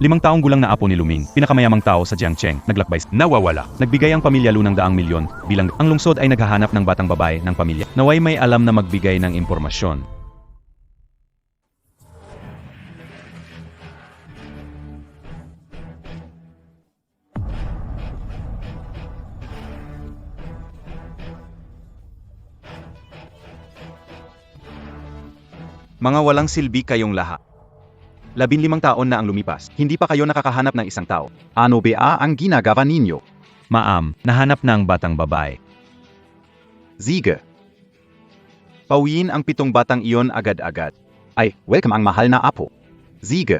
5 taong gulang na apo ni Luming, pinakamayamang tao sa Jiangcheng, naglakbay, nawawala. Nagbigay ang pamilya Lu ng 200,000 bilang ang lungsod ay naghahanap ng batang babae ng pamilya. Naway may alam na magbigay ng impormasyon. Mga walang silbi kayong lahat. 15 taon na ang lumipas, hindi pa kayo nakakahanap ng isang tao. Ano ba ang ginagawa ninyo? Ma'am, nahanap na ang batang babae. Sige. Pauwiin ang 7 batang iyon agad-agad. Ay, welcome ang mahal na apo. Sige.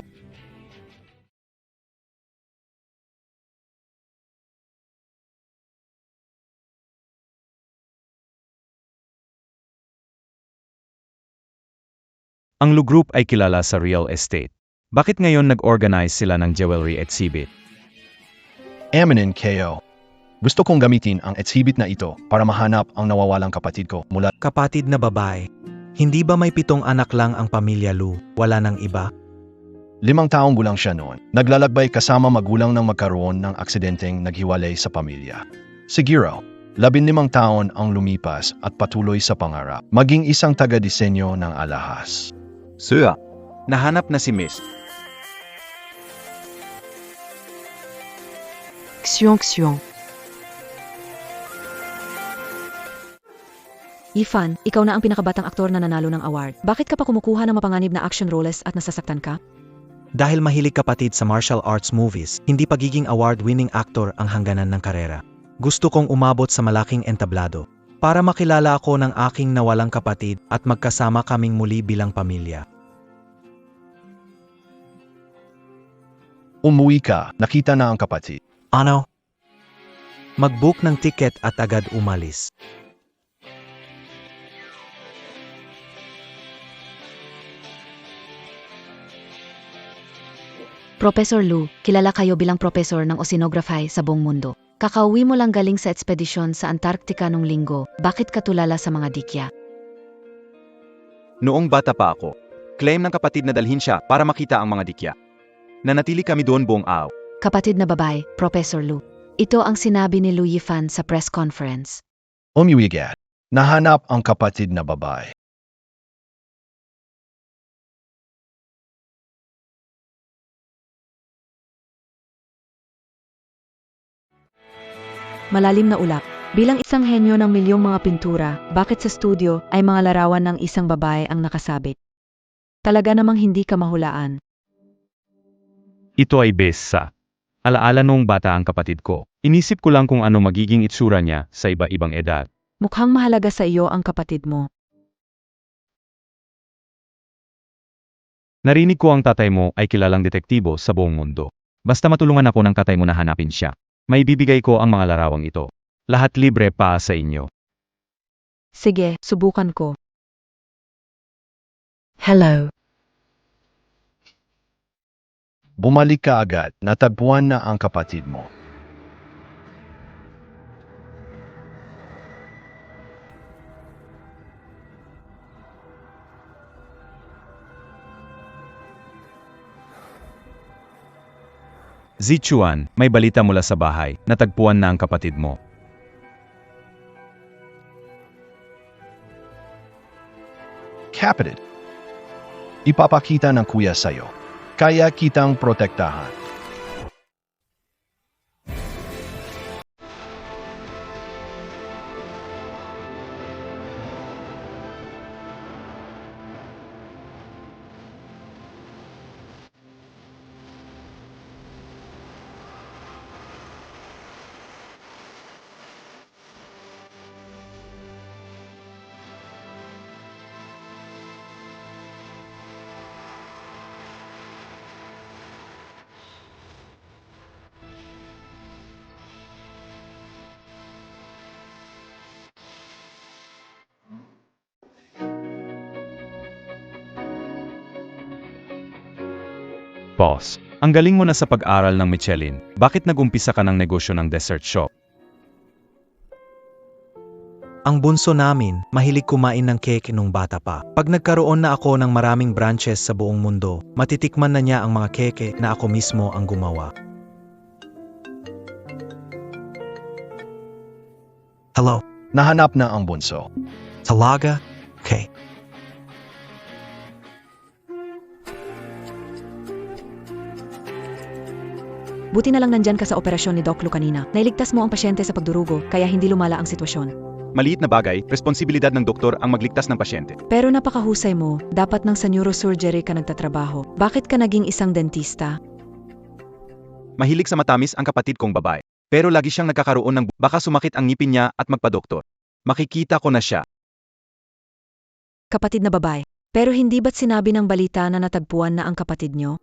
Ang Lu Group ay kilala sa real estate. Bakit ngayon nag-organize sila ng jewelry exhibit? Aminin KO. Gusto kong gamitin ang exhibit na ito para mahanap ang nawawalang kapatid ko mula Kapatid na babae. Hindi ba may 7 anak lang ang pamilya Lu? Wala nang iba? 5 taong gulang siya noon. Naglalakbay kasama magulang nang magkaroon ng aksidenteng naghiwalay sa pamilya. Siguro, 15 taon ang lumipas at patuloy sa pangarap. Maging isang taga-disenyo ng alahas. Sir, nahanap na si Miss. Xiong. Yifan, ikaw na ang pinakabatang aktor na nanalo ng award. Bakit ka pa kumukuha ng mapanganib na action roles at nasasaktan ka? Dahil mahilig kapatid sa martial arts movies, hindi pagiging award-winning actor ang hangganan ng karera. Gusto kong umabot sa malaking entablado para makilala ako ng aking nawalang kapatid at magkasama kaming muli bilang pamilya. Umuwi ka, nakita na ang kapatid. Ano? Mag-book ng ticket at agad umalis. Professor Lu, kilala kayo bilang professor ng oceanography sa buong mundo. Kakauwi mo lang galing sa ekspedisyon sa Antarctica nung linggo. Bakit ka tulala sa mga dikya? Noong bata pa ako, claim ng kapatid na dalhin siya para makita ang mga dikya. Nanatili kami doon buong araw. Kapatid na babae, Professor Lu. Ito ang sinabi ni Lu Yifan sa press conference. Umuwi agad. Nahanap ang kapatid na babae. Malalim na ulap. Bilang isang henyo ng milyong mga pintura, bakit sa studio ay mga larawan ng isang babae ang nakasabit? Talaga namang hindi ka mahulaan. Ito ay base sa alaala nung bata ang kapatid ko. Inisip ko lang kung ano magiging itsura niya sa iba-ibang edad. Mukhang mahalaga sa iyo ang kapatid mo. Narinig ko ang tatay mo ay kilalang detektibo sa buong mundo. Basta matulungan ako ng tatay mo na hanapin siya. May bibigay ko ang mga larawang ito. Lahat libre pa sa inyo. Sige, subukan ko. Hello. Bumalik ka agad, natagpuan na ang kapatid mo. Zichuan, may balita mula sa bahay, natagpuan na ang kapatid mo. Kapatid. Ipapakita ng kuya sa'yo. Kaya kitang protektahan. Boss, ang galing mo na sa pag-aral ng Michelin. Bakit nag-umpisa ka ng negosyo ng dessert shop? Ang bunso namin, mahilig kumain ng cake nung bata pa. Pag nagkaroon na ako ng maraming branches sa buong mundo, matitikman na niya ang mga keke na ako mismo ang gumawa. Hello, Nahanap na ang bunso. talaga? Okay. Buti na lang nandyan ka sa operasyon ni Doc Lu kanina. Nailigtas mo ang pasyente sa pagdurugo, kaya hindi lumala ang sitwasyon. Maliit na bagay, responsibilidad ng doktor ang magligtas ng pasyente. Pero napakahusay mo, dapat nang sa neurosurgery ka nagtatrabaho. Bakit ka naging isang dentista? Mahilig sa matamis ang kapatid kong babae. Pero lagi siyang nagkakaroon ng baka sumakit ang ngipin niya at magpa-doktor. Makikita ko na siya. Kapatid na babae. Pero hindi ba't sinabi ng balita na natagpuan na ang kapatid nyo?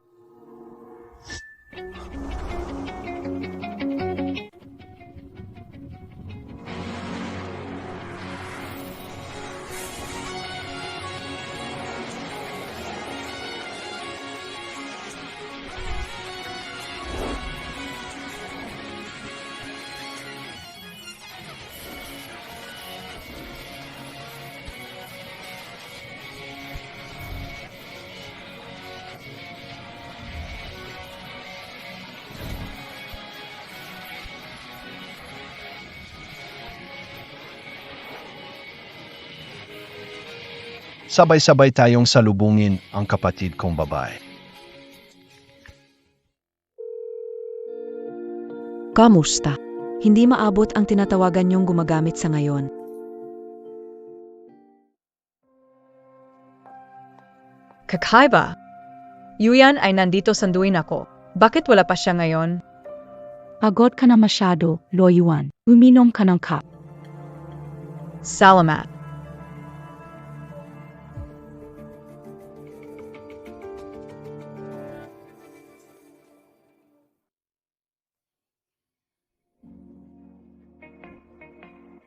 Sabay-sabay tayong salubungin ang kapatid kong babae. Kamusta? Hindi maabot ang tinatawagan niyong gumagamit sa ngayon. Kakaiba. Yuyan ay nandito sanduin ako. Bakit wala pa siya ngayon? Pagod ka na masyado, Loyuan. Uminom ka ng cup. Salamat.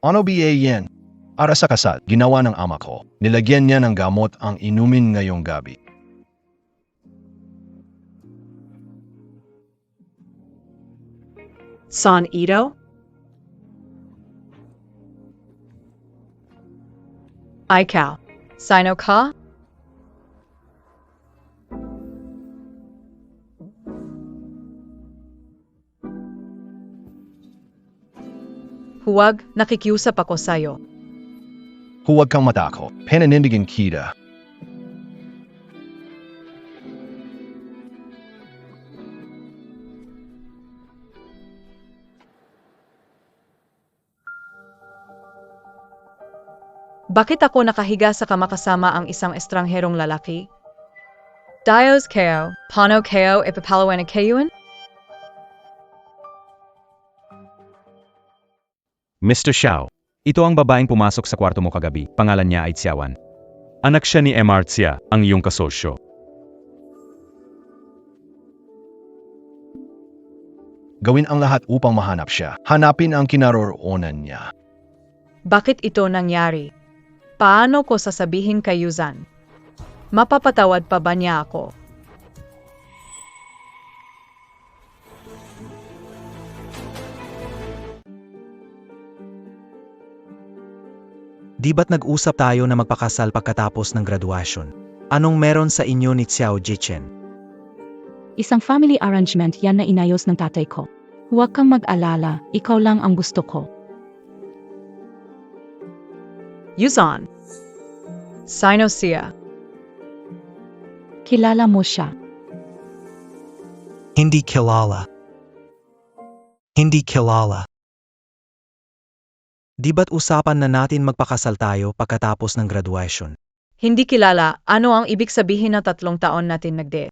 Ano ba yan? Para sa kasal, ginawa ng ama ko. Nilagyan niya ng gamot ang inumin ngayong gabi. San Ito? Ikaw. Sino ka? Huwag, nakikiusap ako sa'yo. Huwag kang matakot. Pananindigan kita. Bakit ako nakahiga sa kama kasama ang isang estrangherong lalaki? Dios kayo, paano kayo ipapalawan na kayuan? Mr. Xiao, ito ang babaeng pumasok sa kwarto mo kagabi. Pangalan niya ay Xiawan. Anak siya ni Emartia, ang iyong kasosyo. Gawin ang lahat upang mahanap siya. Hanapin ang kinaroroonan niya. Bakit ito nangyari? Paano ko sasabihin kay Yuzan? Mapapatawad pa ba niya ako? Di ba't nag-usap tayo na magpakasal pagkatapos ng graduation? Anong meron sa inyo ni Xiao Jichen? Isang family arrangement yan na inayos ng tatay ko. Huwag kang mag-alala, ikaw lang ang gusto ko. Yuzan. Sino siya? Kilala mo siya. Hindi kilala. Hindi kilala. Di ba't usapan na natin magpakasal tayo pagkatapos ng graduation? Hindi kilala. Ano ang ibig sabihin na 3 taon natin nagde?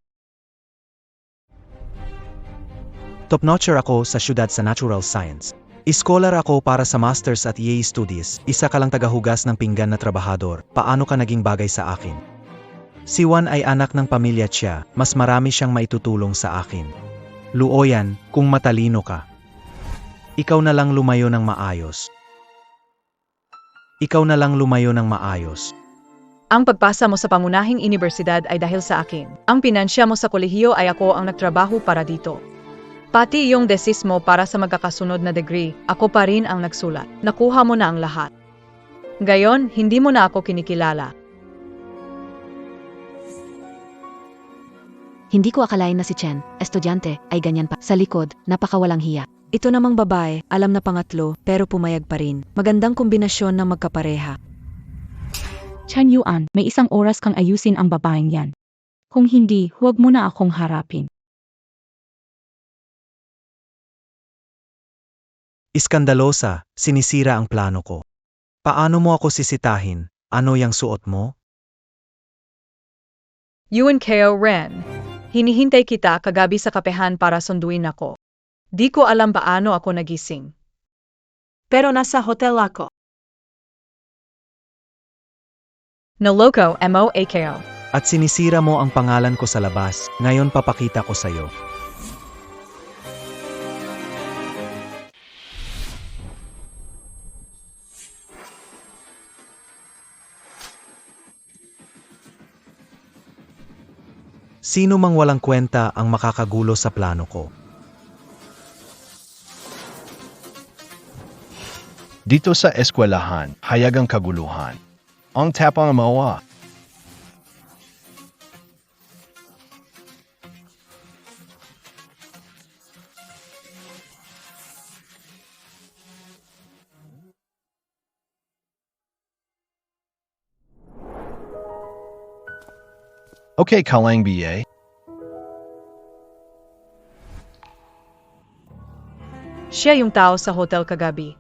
Top-notcher ako sa syudad sa Natural Science. Iskolar ako para sa Masters at EA Studies. Isa ka lang tagahugas ng pinggan na trabahador. Paano ka naging bagay sa akin? Si Juan ay anak ng pamilya Chia. Mas marami siyang maitutulong sa akin. Luoyan, kung matalino ka. Ikaw na lang lumayo ng maayos. Ikaw na lang lumayo ng maayos. Ang pagpasa mo sa pangunahing unibersidad ay dahil sa akin. Ang pinansya mo sa kolehiyo ay ako ang nagtrabaho para dito. Pati iyong thesis mo para sa magkakasunod na degree, ako pa rin ang nagsulat. Nakuha mo na ang lahat. Gayon, hindi mo na ako kinikilala. Hindi ko akalain na si Chen, estudyante, ay ganyan pa. Sa likod, napakawalang hiya. Ito namang babae, alam na pangatlo, pero pumayag pa rin. Magandang kombinasyon ng magkapareha. Chen Yuan, may isang oras kang ayusin ang babaeng yan. Kung hindi, huwag mo na akong harapin. Iskandalosa, sinisira ang plano ko. Paano mo ako sisitahin? Ano yang suot mo? Yuan Ko Ren. Hinihintay kita kagabi sa kapehan para sunduin ako. Di ko alam paano ako nagising. Pero nasa hotel ako. Naloko mo ako. At sinisira mo ang pangalan ko sa labas. Ngayon papakita ko sa'yo. Sino mang walang kwenta ang makakagulo sa plano ko. Dito sa eskwelahan, hayag ang kaguluhan. Ang tapang mawa. Okay, Kalang BA. Siya yung tao sa hotel kagabi.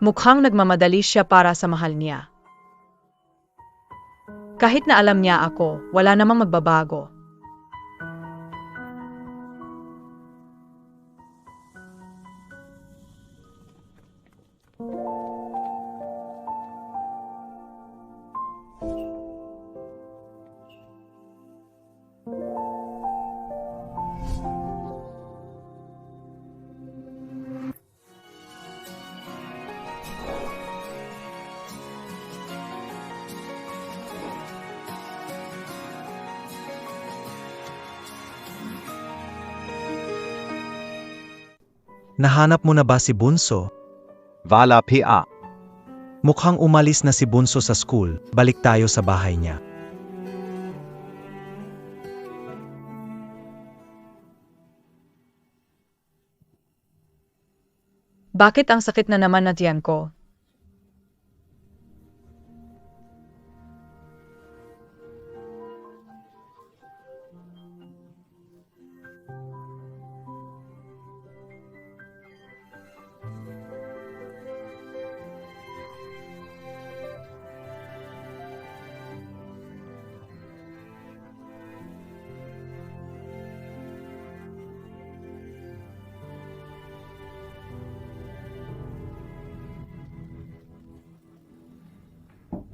Mukhang nagmamadali siya para sa mahal niya. Kahit na alam niya ako, wala namang magbabago. Nahanap mo na ba si Bunso? Vala PA. Mukhang umalis na si Bunso sa school. Balik tayo sa bahay niya. Bakit ang sakit na naman na tiyan ko?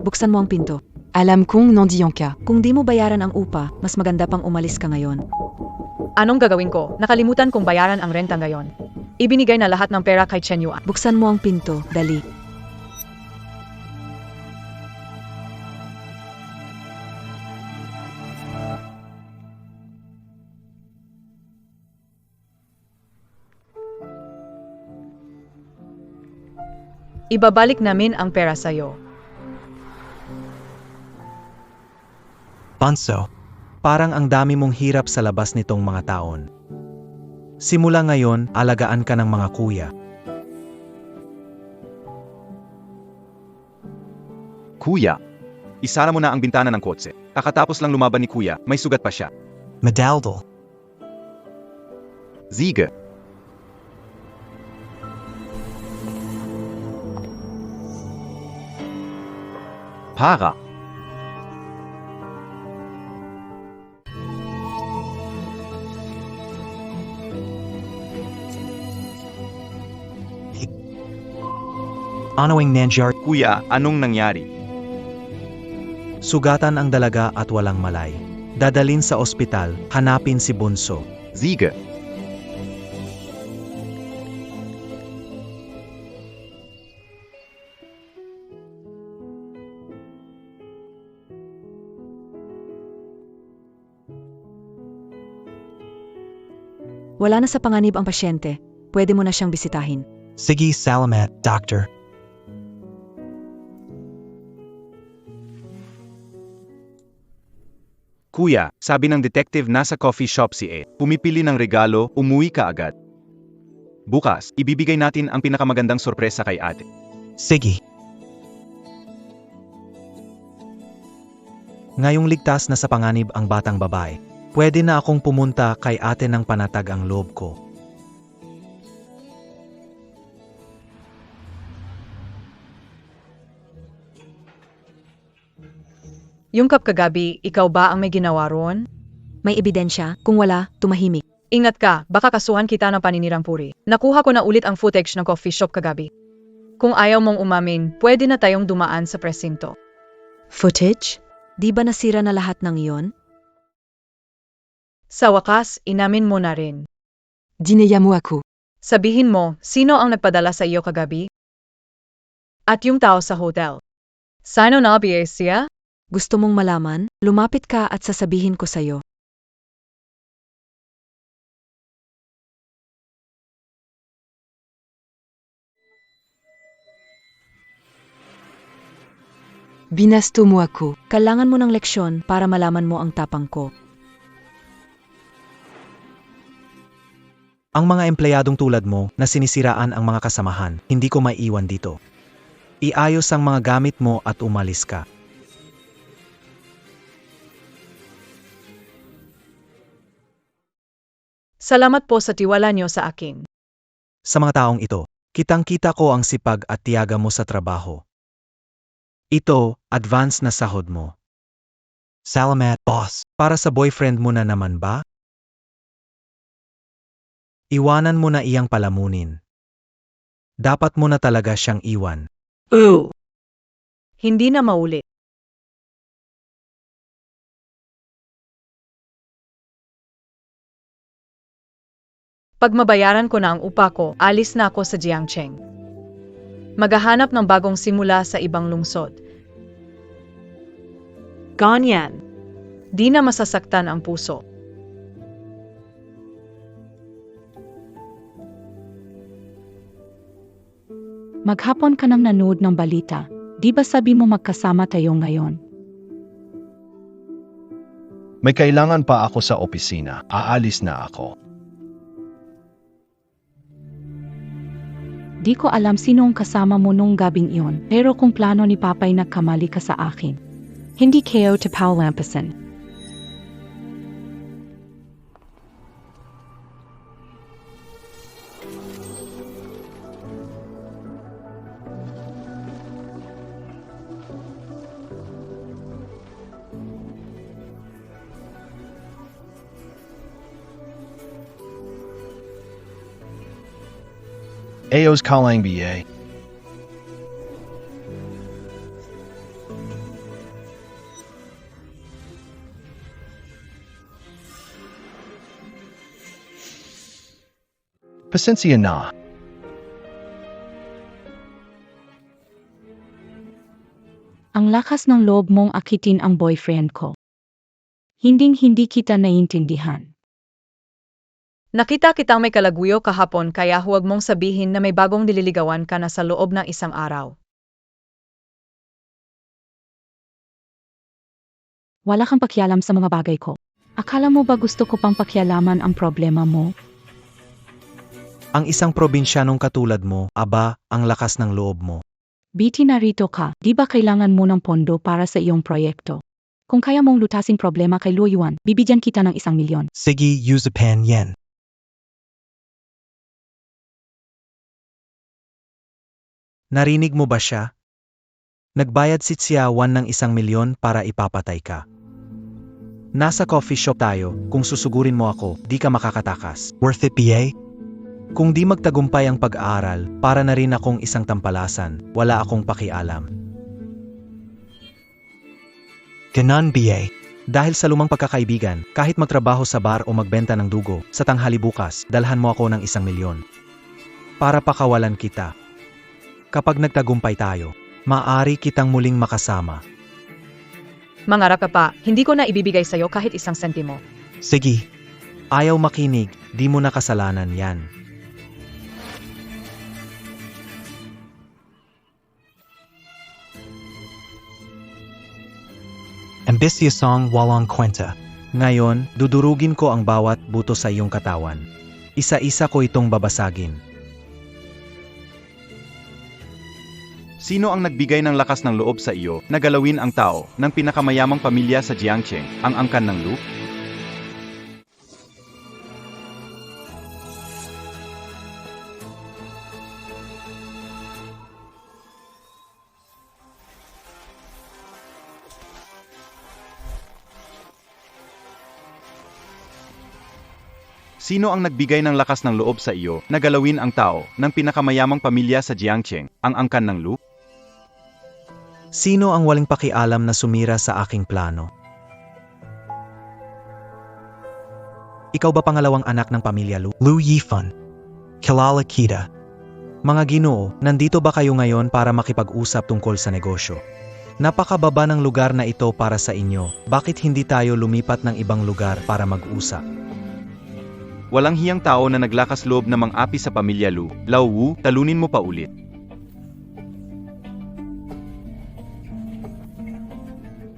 Buksan mo ang pinto. Alam kong nandiyan ka. Kung di mo bayaran ang upa, mas maganda pang umalis ka ngayon. Anong gagawin ko? Nakalimutan kong bayaran ang renta ngayon. Ibinigay na lahat ng pera kay Chen Yuan. Buksan mo ang pinto, dali. Ibabalik namin ang pera sa'yo. Bunso, parang ang dami mong hirap sa labas nitong mga taon. Simula ngayon, alagaan ka ng mga kuya. Kuya, isara mo na ang bintana ng kotse. Kakatapos lang lumaban ni Kuya, may sugat pa siya. Medaldo. Ziege. Para. Anoing nangyari? Kuya, anong nangyari? Sugatan ang dalaga at walang malay. Dadalin sa ospital, hanapin si Bunso. Ziege. Wala na sa panganib ang pasyente. Pwede mo na siyang bisitahin. Sige, salamat, Doctor. Kuya, sabi ng detective nasa coffee shop si A. Pumipili ng regalo, umuwi ka agad. Bukas, ibibigay natin ang pinakamagandang sorpresa kay ate. Sige. Ngayong ligtas na sa panganib ang batang babae, pwede na akong pumunta kay ate ng panatag ang loob ko. Yung kagabi, ikaw ba ang may ginawa roon? May ebidensya? Kung wala, tumahimik. Ingat ka, baka kasuhan kita ng paninirang puri. Nakuha ko na ulit ang footage ng coffee shop kagabi. Kung ayaw mong umamin, pwede na tayong dumaan sa presinto. Footage? Di ba nasira na lahat ng iyon? Sa wakas, inamin mo na rin. Dinaya mo ako. Sabihin mo, sino ang nagpadala sa iyo kagabi? At yung tao sa hotel. Sino na siya? Gusto mong malaman? Lumapit ka at sasabihin ko sa'yo. Binasto mo ako. Kailangan mo ng leksyon para malaman mo ang tapang ko. Ang mga empleyadong tulad mo na sinisiraan ang mga kasamahan, hindi ko maiiwan dito. Iayos ang mga gamit mo at umalis ka. Salamat po sa tiwala niyo sa akin. Sa mga taong ito, kitang-kita ko ang sipag at tiyaga mo sa trabaho. Ito, advance na sahod mo. Salamat, boss. Para sa boyfriend mo na naman ba? Iwanan mo na iyang palamunin. Dapat mo na talaga siyang iwan. Oh. Hindi na maulit. Pag mabayaran ko na ang upa ko, alis na ako sa Jiangcheng. Maghahanap ng bagong simula sa ibang lungsod. Ganyan. Di na masasaktan ang puso. Maghapon ka nang nanood ng balita. Di ba sabi mo magkasama tayo ngayon? May kailangan pa ako sa opisina. Aalis na ako. Di ko alam sino ang kasama mo nung gabing iyon, pero kung plano ni Papay nagkamali ka sa akin. Hindi kayo tapawalampasan. Ayo's calling BA. Pasensya na. Ang lakas ng loob mong akitin ang boyfriend ko. Hinding-hindi kita naiintindihan. Nakita kitang may kalaguyo kahapon kaya huwag mong sabihin na may bagong nililigawan ka na sa loob ng isang araw. Wala kang pakialam sa mga bagay ko. Akala mo ba gusto ko pang pakialaman ang problema mo? Ang isang probinsyanong katulad mo, aba, ang lakas ng loob mo. Biti narito ka, di ba kailangan mo ng pondo para sa iyong proyekto? Kung kaya mong lutasing problema kay Luo Yuan, bibigyan kita ng 1 milyon. Sige, use a pen yen. Narinig mo ba siya? Nagbayad si Xiaowan ng 1 milyon para ipapatay ka. Nasa coffee shop tayo, kung susugurin mo ako, di ka makakatakas. Worth it, PA? Kung di magtagumpay ang pag-aaral, para na rin akong isang tampalasan, wala akong pakialam. Ganon, BA. Dahil sa lumang pagkakaibigan, kahit magtrabaho sa bar o magbenta ng dugo, sa tanghali bukas, dalhan mo ako ng 1 milyon. Para pakawalan kita. Kapag nagtagumpay tayo, maaari kitang muling makasama. Mangarap ka pa, hindi ko na ibibigay sa'yo kahit 1 sentimo. Sige. Ayaw makinig, di mo na kasalanan yan. Ambisyosong walang kwenta. Ngayon, dudurugin ko ang bawat buto sa iyong katawan. Isa-isa ko itong babasagin. Sino ang nagbigay ng lakas ng loob sa iyo na galawin ang tao ng pinakamayamang pamilya sa Jiangcheng, ang angkan ng Lu? Sino ang nagbigay ng lakas ng loob sa iyo na galawin ang tao ng pinakamayamang pamilya sa Jiangcheng, ang angkan ng Lu? Sino ang waling pakialam na sumira sa aking plano? Ikaw ba pangalawang anak ng pamilya Lu? Lu Yifan. Kilala kita. Mga Ginoo, nandito ba kayo ngayon para makipag-usap tungkol sa negosyo? Napakababa ng lugar na ito para sa inyo. Bakit hindi tayo lumipat ng ibang lugar para mag-usap? Walang hiyang tao na naglakas loob na mang-api sa pamilya Lu. Lao Wu, talunin mo pa ulit.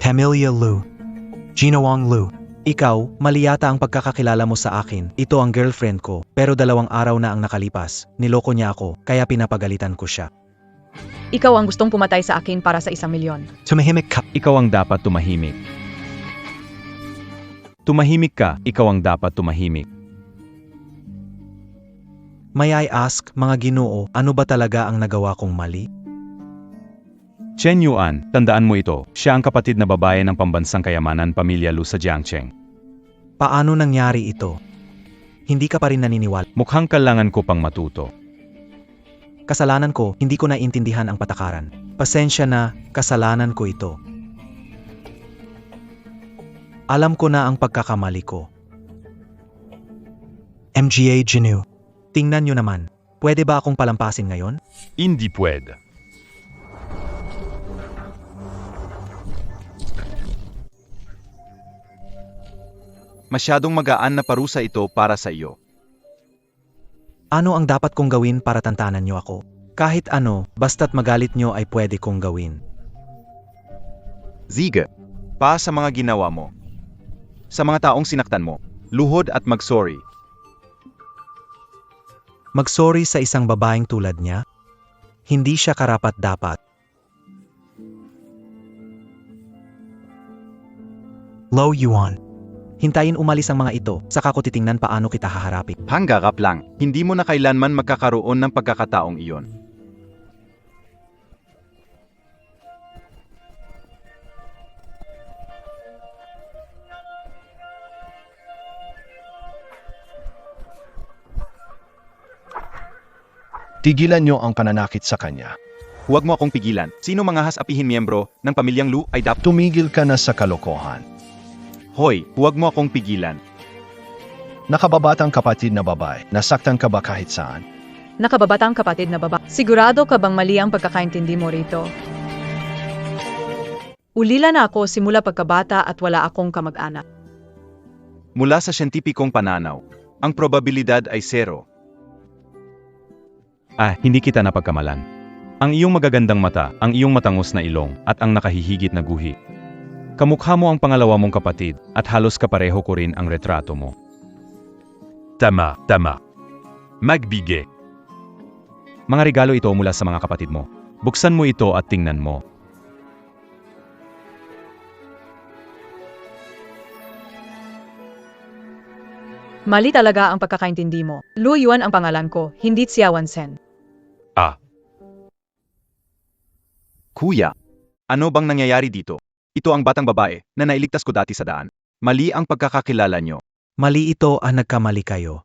Pamilya Lu. Ginawang Lu. Ikaw, mali yata ang pagkakakilala mo sa akin. Ito ang girlfriend ko, pero 2 araw na ang nakalipas. Niloko niya ako, kaya pinapagalitan ko siya. Ikaw ang gustong pumatay sa akin para sa 1 milyon. Tumahimik ka. Ikaw ang dapat tumahimik. Tumahimik ka, ikaw ang dapat tumahimik. May I ask, mga Ginoo, ano ba talaga ang nagawa kong mali? Chen Yuan, tandaan mo ito, siya ang kapatid na babae ng pambansang kayamanan pamilya Lu sa Jiangcheng. Paano nangyari ito? Hindi ka pa rin naniniwala. Mukhang kailangan ko pang matuto. Kasalanan ko, hindi ko naintindihan ang patakaran. Pasensya na, kasalanan ko ito. Alam ko na ang pagkakamali ko. MGA Genu. Tingnan nyo naman, pwede ba akong palampasin ngayon? Hindi pwede. Masyadong magaan na parusa ito para sa iyo. Ano ang dapat kong gawin para tantanan nyo ako? Kahit ano, basta't magalit nyo ay pwede kong gawin. Ziga, pa sa mga ginawa mo. Sa mga taong sinaktan mo, luhod at mag-sorry. Mag-sorry sa isang babaeng tulad niya? Hindi siya karapat-dapat. Lo Yuan. Hintayin umalis ang mga ito, saka ko titingnan paano kita haharapin. Hanggarap lang, hindi mo na kailanman magkakaroon ng pagkakataong iyon. Tigilan niyo ang pananakit sa kanya. Huwag mo akong pigilan. Sino mga has-apihin miyembro ng pamilyang Lu ay dapat... Tumigil ka na sa kalokohan. Hoy, huwag mo akong pigilan. Nakababatang kapatid na babae, nasaktan ka ba kahit saan? Nakababatang kapatid na baba. Sigurado ka bang mali ang pagkakaintindi mo rito? Ulila na ako simula pagkabata at wala akong kamag-anak. Mula sa siyentipikong pananaw, ang probabilidad ay 0. Hindi kita napagkamalan. Ang iyong magagandang mata, ang iyong matangos na ilong, at ang nakahihigit na guhi. Kamukha mo ang pangalawa mong kapatid, at halos kapareho ko rin ang retrato mo. Tama. Magbigay. Mga regalo ito mula sa mga kapatid mo. Buksan mo ito at tingnan mo. Mali talaga ang pagkakaintindi mo. Lu Yuan ang pangalan ko, hindi Xiawan Sen. Kuya, ano bang nangyayari dito? Ito ang batang babae na nailigtas ko dati sa daan. Mali ang pagkakakilala nyo. Mali ito ang nagkamali kayo.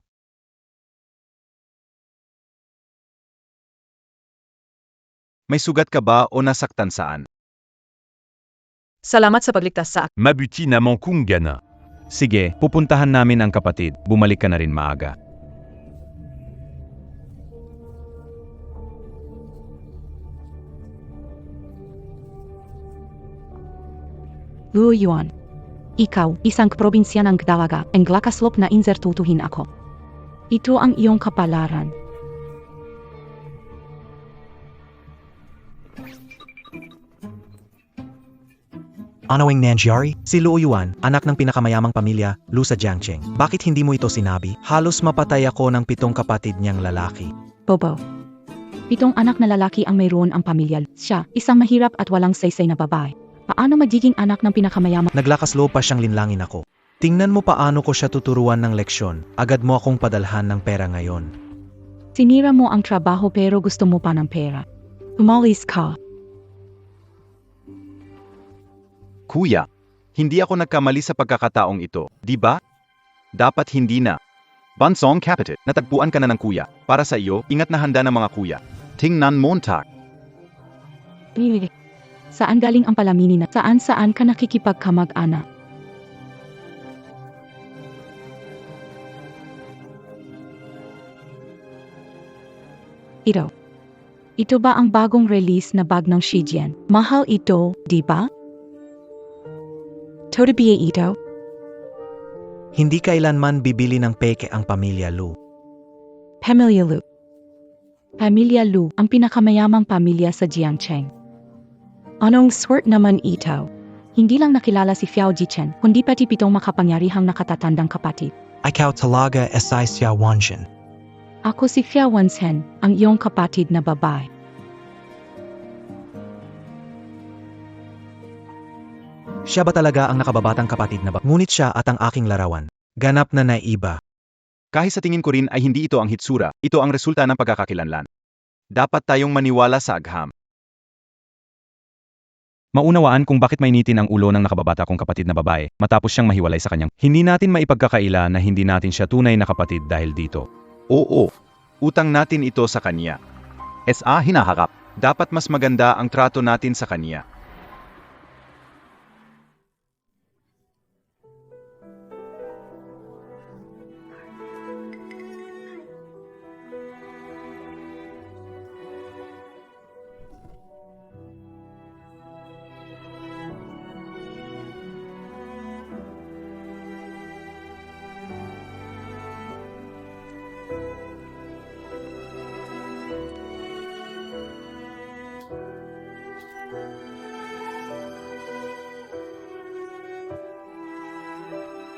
May sugat ka ba o nasaktan saan? Salamat sa pagligtas sa akin. Mabuti naman kung gana. Sige, pupuntahan namin ang kapatid. Bumalik ka na rin maaga. Lu Yuan. Ikaw, isang probinsya ng dalaga, ang lakaslop na insertutuhin ako. Ito ang iyong kapalaran. Ano ang nangyari? Si Luo Yuan, anak ng pinakamayamang pamilya, Lu sa Jiangcheng. Bakit hindi mo ito sinabi? Halos mapatay ako ng 7 kapatid niyang lalaki. Bobo. 7 anak na lalaki ang mayroon ang pamilya. Siya, isang mahirap at walang saysay na babae. Paano magiging anak ng pinakamayamang? Naglakas loob pa siyang linlangin ako. Tingnan mo paano ko siya tuturuan ng leksyon. Agad mo akong padalhan ng pera ngayon. Sinira mo ang trabaho pero gusto mo pa ng pera. Umalis ka. Kuya, hindi ako nagkamali sa pagkakataong ito, di ba? Dapat hindi na. Bansong Kapatid, natagpuan ka na ng kuya. Para sa iyo, ingat na handa ng mga kuya. Tingnan montak. Saan galing ang palaminin na saan ka nakikipagkamag-anak? Ito ba ang bagong release na bag ng Shijian? Mahal ito, di ba? Totobiye ito? Hindi kailanman bibili ng peke ang pamilya Lu. Pamilya Lu. Pamilya Lu, ang pinakamayamang pamilya sa Jiangcheng. Anong sort naman ito? Hindi lang nakilala si Xiao Jichen, kundi pati 7 makapangyarihang nakatatandang kapatid. Ikaw talaga esay siya Wanshin. Ako si Xiao Wanzhen, ang iyong kapatid na babae. Siya ba talaga ang nakababatang kapatid na ba? Ngunit siya at ang aking larawan. Ganap na naiba. Kahit sa tingin ko rin ay hindi ito ang hitsura, ito ang resulta ng pagkakakilanlan. Dapat tayong maniwala sa agham. Maunawaan kung bakit mainitin ang ulo ng nakababata kong kapatid na babae matapos siyang mahiwalay sa kanyang. Hindi natin maipagkakaila na hindi natin siya tunay na kapatid dahil dito. Oo, utang natin ito sa kanya. SA hinaharap, dapat mas maganda ang trato natin sa kanya.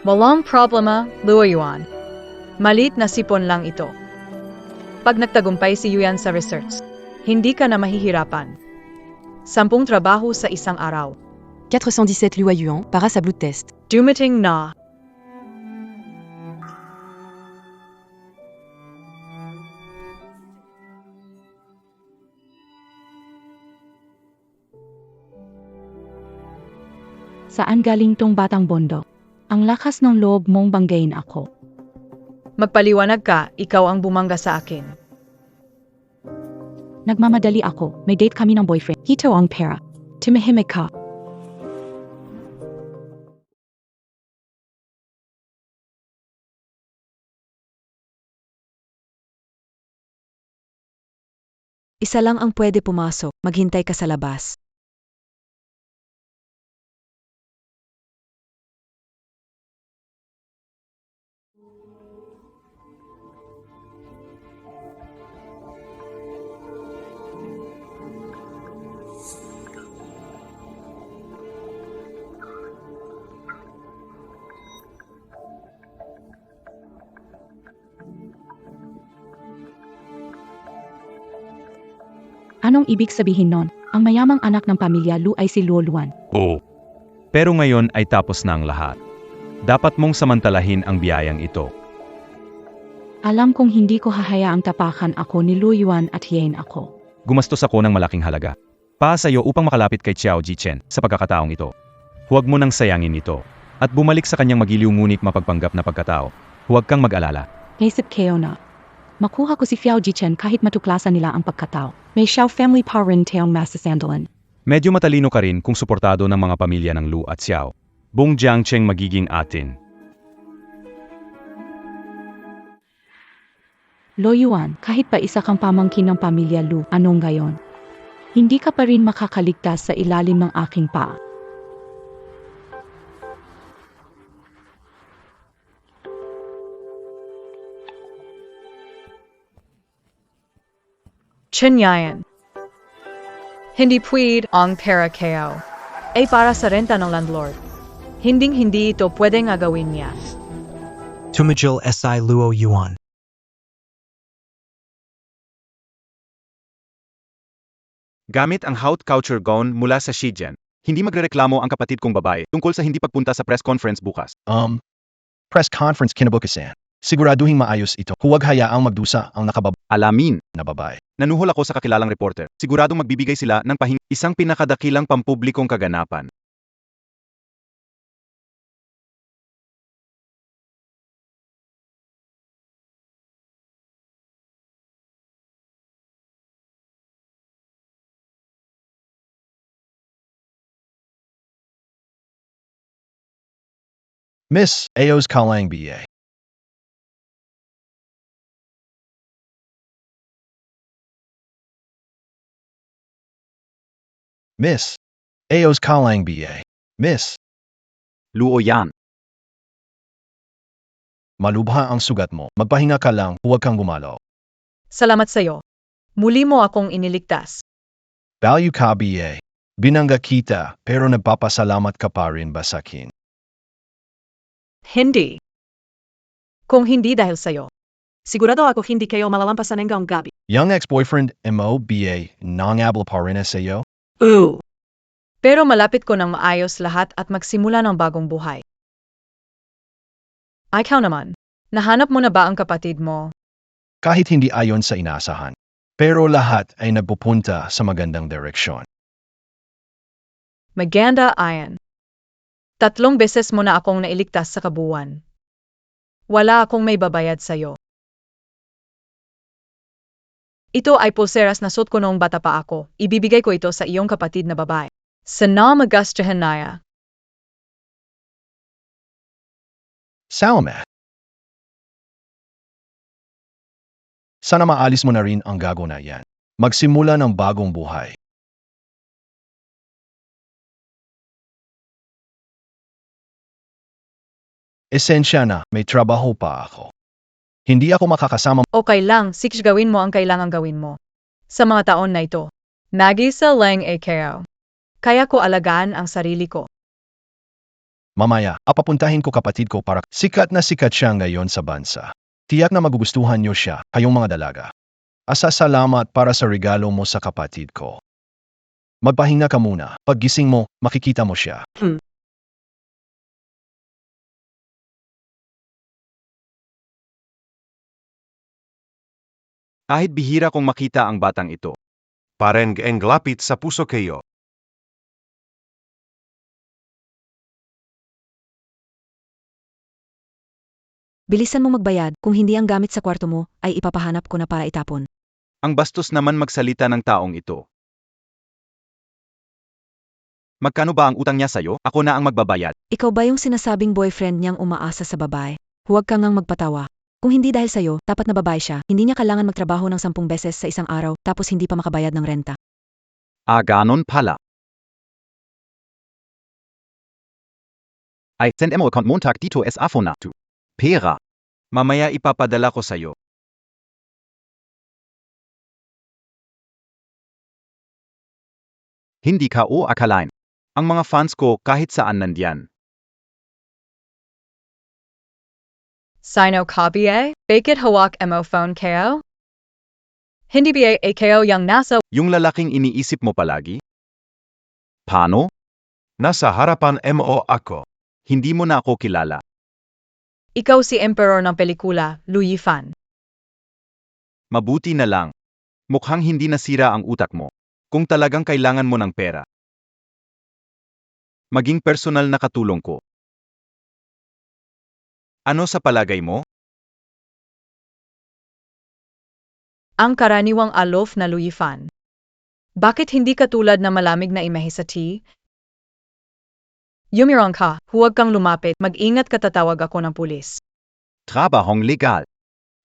Walang problema, Luo Yuan. Malit na sipon lang ito. Pag nagtagumpay si Yuan sa research, hindi ka na mahihirapan. 10 trabaho sa isang araw. 417 Lua Yuan para sa blood test. Dumating na. Saan galing tong batang bondo? Ang lakas ng loob mong banggain ako. Magpaliwanag ka, ikaw ang bumangga sa akin. Nagmamadali ako, may date kami ng boyfriend. Hito ang pera. Tumahimik ka. Isa lang ang pwede pumasok, maghintay ka sa labas. Anong ibig sabihin nun? Ang mayamang anak ng pamilya Lu ay si Luo Luan. Oo. Pero ngayon ay tapos na ang lahat. Dapat mong samantalahin ang biyayang ito. Alam kong hindi ko hahayaang tapakan ako ni Luo Yuan at hiyain ako. Gumastos ako ng malaking halaga. Para sa iyo upang makalapit kay Xiao Jichen sa pagkakataong ito. Huwag mo nang sayangin ito. At bumalik sa kanyang magiliw ngunit mapagpanggap na pagkatao. Huwag kang mag-alala. Naisip kayo na. Makuha ko si Xiao Jichen kahit matuklasan nila ang pagkatao. May Xiao family pa rin tayong masasandalan. Medyo matalino ka rin kung suportado ng mga pamilya ng Lu at Xiao. Buong Jiangcheng magiging atin. Luo Yuan, kahit pa isa kang pamangkin ng pamilya Lu, anong gayon? Hindi ka pa rin makakaligtas sa ilalim ng aking paa. Chinyayan. Hindi pwede ang pera kayo. ay para sa renta ng landlord. Hinding-hindi ito pwedeng agawin niya. Tumigil SI Luo Yuan. Gamit ang haute couture gown mula sa Shijian, hindi magrereklamo ang kapatid kong babae tungkol sa hindi pagpunta sa press conference bukas. Press conference kinabukasan. Siguraduhin maayos ito. Huwag hayaang magdusa ang Alamin, na babae. nanuhol ako sa kakilalang reporter. Siguradong magbibigay sila ng isang pinakadakilang pampublikong kaganapan. Miss Ao's Kalang BA. Miss Ao's Kalang BA. Miss, Luo yan. malubha ang sugat mo. Magpahinga ka lang, huwag kang gumalaw. Salamat sa'yo. Muli mo akong iniligtas. Value ka BA. Binangga kita, pero nagpapasalamat ka pa rin ba sa akin? Hindi. Kung hindi dahil sa'yo, sigurado ako hindi kayo malalampasan hanggang gabi. Young ex-boyfriend mo BA nangabla pa rin sa'yo? Ooh. Pero malapit ko nang maayos lahat at magsimula ng bagong buhay. Ikaw naman, nahanap mo na ba ang kapatid mo? Kahit hindi ayon sa inasahan. Pero lahat ay nagpupunta sa magandang direksyon. Maganda ayan. 3 beses mo na akong nailigtas sa kabuuan. Wala akong may babayad sa'yo. Ito ay pulseras na suot ko noong bata pa ako. Ibibigay ko ito sa iyong kapatid na babae. Sana magastahan naya. Salamat. Sana maalis mo na rin ang gago na yan. Magsimula ng bagong buhay. Esensya na, may trabaho pa ako. Hindi ako makakasama. Okay lang, Six, gawin mo ang kailangang gawin mo. Sa mga taon na ito, nag-isa lang kayo. Kaya ko alagaan ang sarili ko. Mamaya, papuntahin ko kapatid ko para sikat siya ngayon sa bansa. Tiyak na magugustuhan niyo siya, kayong mga dalaga. Salamat para sa regalo mo sa kapatid ko. Magpahinga ka muna. Paggising mo, makikita mo siya. Kahit bihira kong makita ang batang ito. Parang englapit sa puso kayo. Bilisan mo magbayad, kung hindi ang gamit sa kwarto mo, ay ipapahanap ko na para itapon. Ang bastos naman magsalita ng taong ito. Magkano ba ang utang niya sa'yo? Ako na ang magbabayad. Ikaw ba yung sinasabing boyfriend niyang umaasa sa babae? Huwag kang ngang magpatawa. Kung hindi dahil sa'yo, tapat na babae siya, hindi niya kailangan magtrabaho ng 10 beses sa isang araw, tapos hindi pa makabayad ng renta. Ganon pala. Ay, send mo account Montag dito es afona to. Pera. Mamaya ipapadala ko sa'yo. Hindi ka o akalain. Ang mga fans ko kahit saan nandiyan. Sino copy bakit hawak mo phone kayo? Hindi ba kayo yung nasa Yung lalaking iniisip mo palagi? Paano? Nasa harapan mo ako. Hindi mo na ako kilala. ikaw si emperor ng pelikula, Louis Fan. Mabuti na lang. Mukhang hindi nasira ang utak mo. Kung talagang kailangan mo ng pera. Maging personal na katulong ko. Ano sa palagay mo? Ang karaniwang alof na Louis Fan. Bakit hindi katulad na malamig na imahe sa tea? Yumirong ka, huwag kang lumapit, mag-ingat ka, tatawag ako ng pulis. Trabahong legal.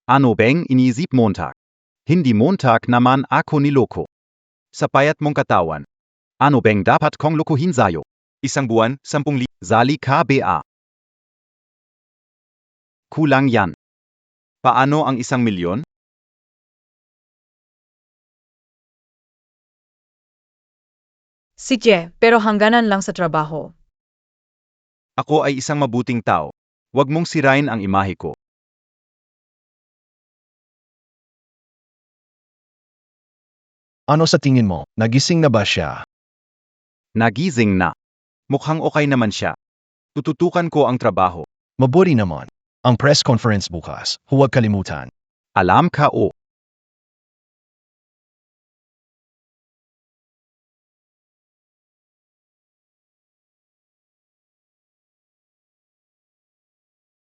Ano bang inisip Montag? Hindi Montag naman ako niloko. Sa payat mong katawan. Ano bang dapat kong lokohin sa'yo? Isang buwan, 10,000, zali ka ba? Kulang yan. Paano ang 1,000,000? Sige, pero hangganan lang sa trabaho. Ako ay isang mabuting tao. Huwag mong sirain ang imahe ko. Ano sa tingin mo? Nagising na ba siya? Nagising na. Mukhang okay naman siya. Tututukan ko ang trabaho. Mabuti naman. Ang press conference bukas. Huwag kalimutan. Alam ka o.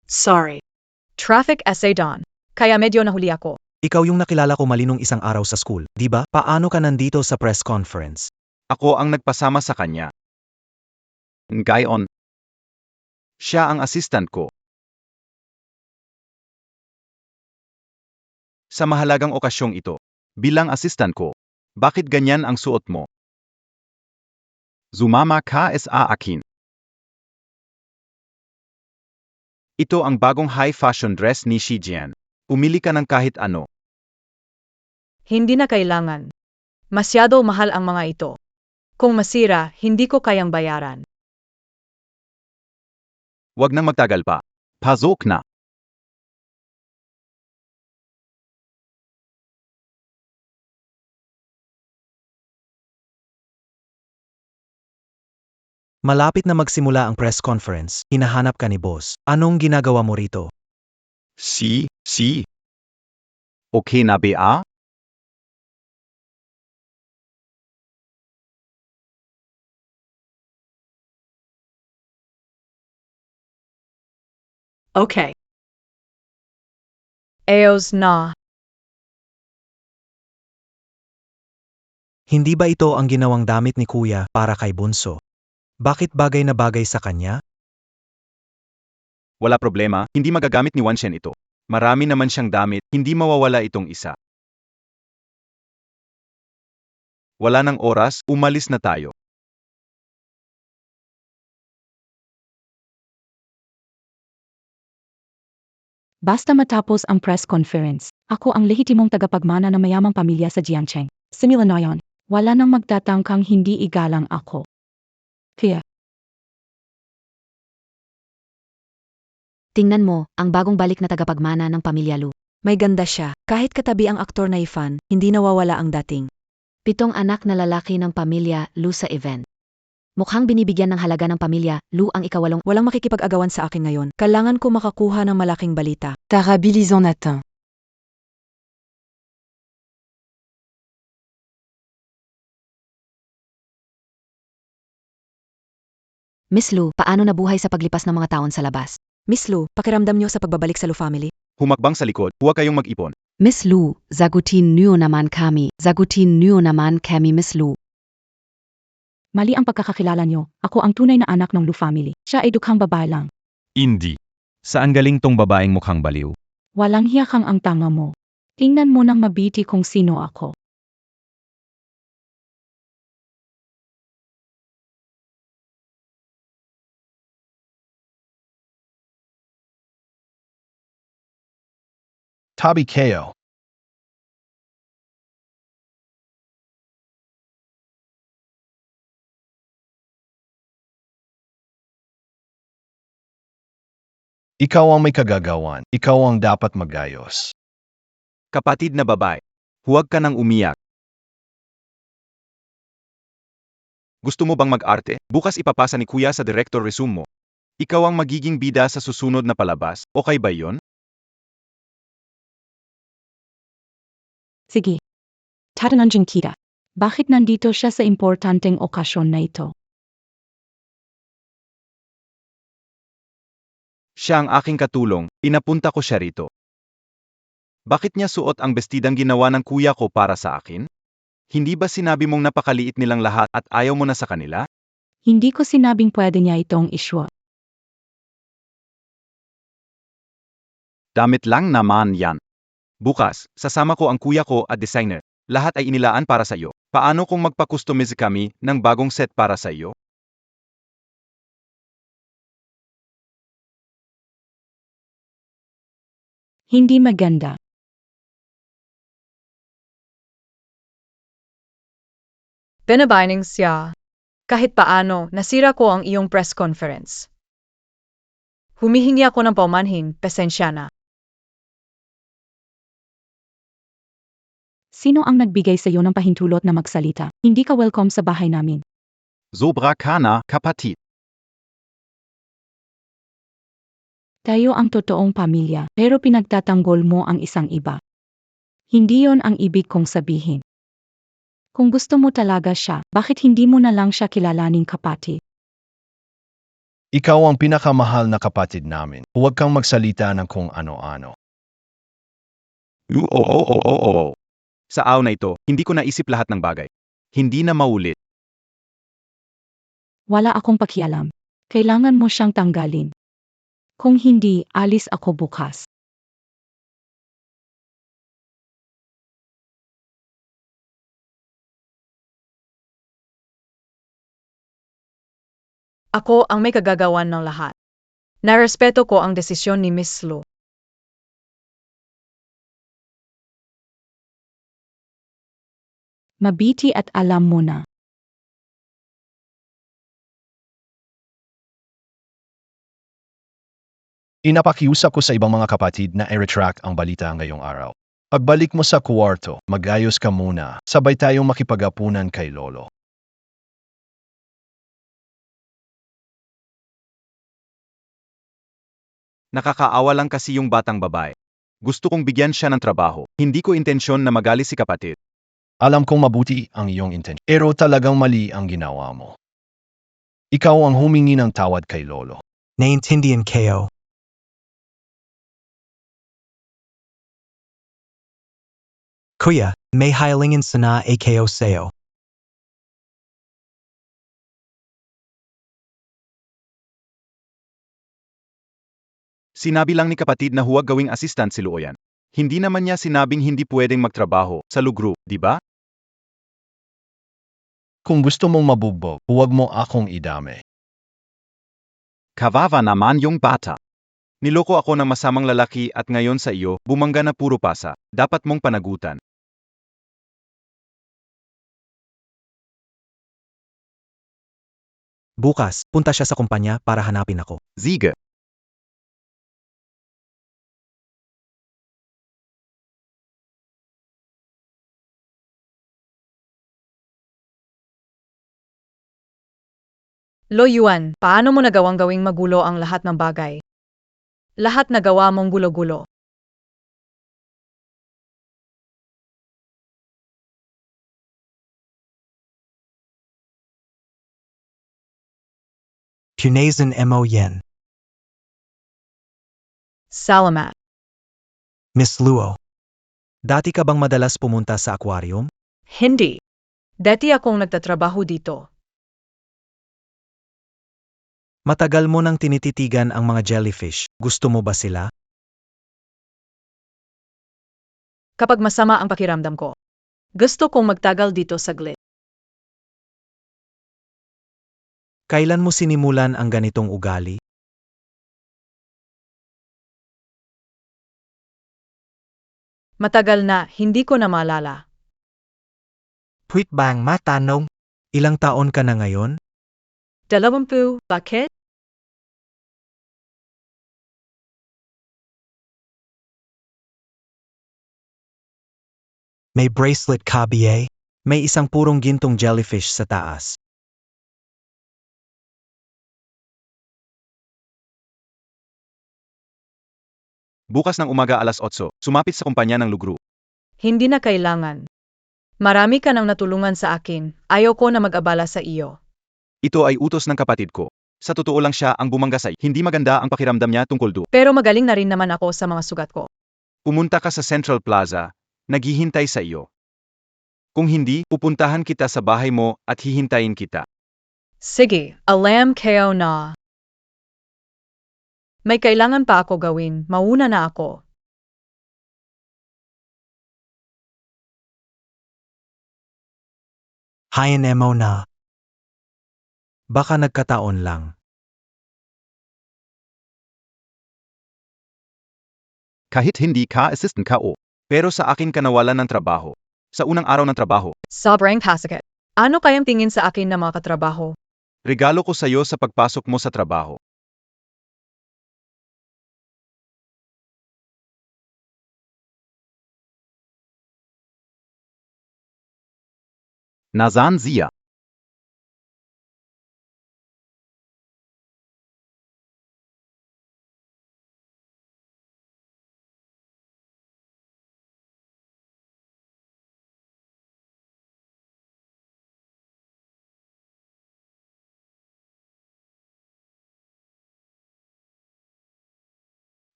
Sorry. Traffic essay Don. Kaya medyo nahuli ako. Ikaw yung nakilala ko mali nung isang araw sa school, di ba? Paano ka nandito sa press conference? Ako ang nagpasama sa kanya. Ngayon, siya ang assistant ko. Sa mahalagang okasyong ito, bilang assistant ko, bakit ganyan ang suot mo? Zumama ka sa akin. Ito ang bagong high fashion dress ni Shijian. Umili ka ng kahit ano. Hindi na kailangan. Masyado mahal ang mga ito. Kung masira, hindi ko kayang bayaran. Huwag nang magtagal pa. Pasok na. Malapit na magsimula ang press conference, hinahanap ka ni boss. Anong ginagawa mo rito? Si. Okay na ba? Okay. Ayos na. Hindi ba ito ang ginawang damit ni kuya para kay Bunso? Bakit bagay na bagay sa kanya? Wala problema, hindi magagamit ni Wanshen ito. Marami naman siyang damit, hindi mawawala itong isa. Wala nang oras, umalis na tayo. Basta matapos ang press conference, ako ang lehitimong tagapagmana ng mayamang pamilya sa Jiangcheng. Simula na yon, wala nang magtatangkang hindi igalang ako. Kaya, Tingnan mo, ang bagong balik na tagapagmana ng pamilya Lu. May ganda siya. Kahit katabi ang aktor na Ifan, hindi nawawala ang dating. 7 anak na lalaki ng pamilya Lu sa event. Mukhang binibigyan ng halaga ng pamilya Lu ang ikawalong. Walang makikipag-agawan sa akin ngayon. Kailangan ko makakuha ng malaking balita. Tarabilis en latin. Miss Lu, paano nabuhay sa paglipas ng mga taon sa labas? Miss Lu, pakiramdam niyo sa pagbabalik sa Lu family? Humakbang sa likod, huwag kayong mag-ipon. Miss Lu, zagutin niyo naman kami. Zagutin niyo naman kami, Miss Lu. mali ang pagkakakilala niyo. Ako ang tunay na anak ng Lu family. Siya ay dukhang babae lang. Hindi. Saan galing tong babaeng mukhang baliw? Walang hiyakang ang tanga mo. Tingnan mo nang mabiti kung sino ako. Tabi kayo. Ikaw ang may kagagawan. Ikaw ang dapat magayos. Kapatid na babae, huwag ka nang umiyak. Gusto mo bang mag-arte? Bukas ipapasa ni Kuya sa director resume mo. Ikaw ang magiging bida sa susunod na palabas, okay ba yon? Sige. Tatanungin kita. Bakit nandito siya sa importanteng okasyon na ito? Siya ang aking katulong, inapunta ko siya rito. Bakit niya suot ang bestidang ginawa ng kuya ko para sa akin? Hindi ba sinabi mong napakaliit nilang lahat at ayaw mo na sa kanila? Hindi ko sinabing pwede niya itong iswa. Damit lang naman yan. Bukas, sasama ko ang kuya ko at designer. Lahat ay inilaan para sa iyo. Paano kung magpa-customize kami ng bagong set para sa iyo? Hindi maganda. Binabining siya. Kahit paano, nasira ko ang iyong press conference. Humihingi ako ng paumanhin, pasensya na. Sino ang nagbigay sa iyo ng pahintulot na magsalita? Hindi ka welcome sa bahay namin. Sobra ka na, kapatid. Tayo ang totoong pamilya, pero pinagtatanggol mo ang isang iba. Hindi yon ang ibig kong sabihin. Kung gusto mo talaga siya, bakit hindi mo na lang siya kilalaning kapatid? Ikaw ang pinakamahal na kapatid namin. Huwag kang magsalita ng kung ano-ano. Oo. Sa araw na ito, hindi ko naisip lahat ng bagay. Hindi na maulit. Wala akong pakialam. Kailangan mo siyang tanggalin. Kung hindi, alis ako bukas. Ako ang may kagagawan ng lahat. Narespeto ko ang desisyon ni Miss Lu. Mabiti at alam mo na. Inapakiusap ko sa ibang mga kapatid na i-retract ang balita ngayong araw. Pagbalik mo sa kuwarto, magayos ka muna, sabay tayong makipag-apunan kay Lolo. Nakakaawa lang kasi yung batang babae. Gusto kong bigyan siya ng trabaho. Hindi ko intensyon na magali si kapatid. Alam kong mabuti ang iyong intensyon, pero talagang mali ang ginawa mo. Ikaw ang humingi ng tawad kay Lolo. Naiintindihan kayo. Kuya, may hilingin sana AKO sa'yo. Sinabi lang ni kapatid na huwag gawing assistant si Luoyan. Hindi naman niya sinabing hindi pwedeng magtrabaho sa lugro, di ba? Kung gusto mong mabugbog, huwag mo akong idami. Kawawa naman yung bata. Niloko ako ng masamang lalaki at ngayon sa iyo, bumangga na puro pasa. Dapat mong panagutan. Bukas, punta siya sa kumpanya para hanapin ako. Sige. Lo Yuan, paano mo nagawang gawing magulo ang lahat ng bagay? Lahat nagawa mong gulo-gulo. Punazen Mo Yen. Salamat. Miss Luo. Dati ka bang madalas pumunta sa aquarium? Hindi. Dati akong nagtatrabaho dito. Matagal mo nang tinititigan ang mga jellyfish. Gusto mo ba sila? Kapag masama ang pakiramdam ko, gusto kong magtagal dito saglit. Kailan mo sinimulan ang ganitong ugali? Matagal na, hindi ko na maalala. Puwit bang matanong? Ilang taon ka na ngayon? 20, bakit? May bracelet ka, BA? May isang purong gintong jellyfish sa taas. Bukas ng umaga alas 8, sumapit sa kumpanya ng lugro. Hindi na kailangan. Marami ka nang natulungan sa akin, ayaw ko na mag-abala sa iyo. Ito ay utos ng kapatid ko. Sa totoo lang siya ang bumangga sa iyo. Hindi maganda ang pakiramdam niya tungkol do. Pero magaling na rin naman ako sa mga sugat ko. Pumunta ka sa Central Plaza, naghihintay sa iyo. Kung hindi, pupuntahan kita sa bahay mo at hihintayin kita. Sige, alam kayo na. May kailangan pa ako gawin, mauna na ako. Hayan mo na. Baka nagkataon lang. Kahit hindi ka assistant ka o. Pero sa akin ka nawalan ng trabaho. Sa unang araw ng trabaho. Sobrang pasakit. Ano kayang tingin sa akin ng mga katrabaho? Regalo ko sa'yo sa pagpasok mo sa trabaho. Nasaan siya?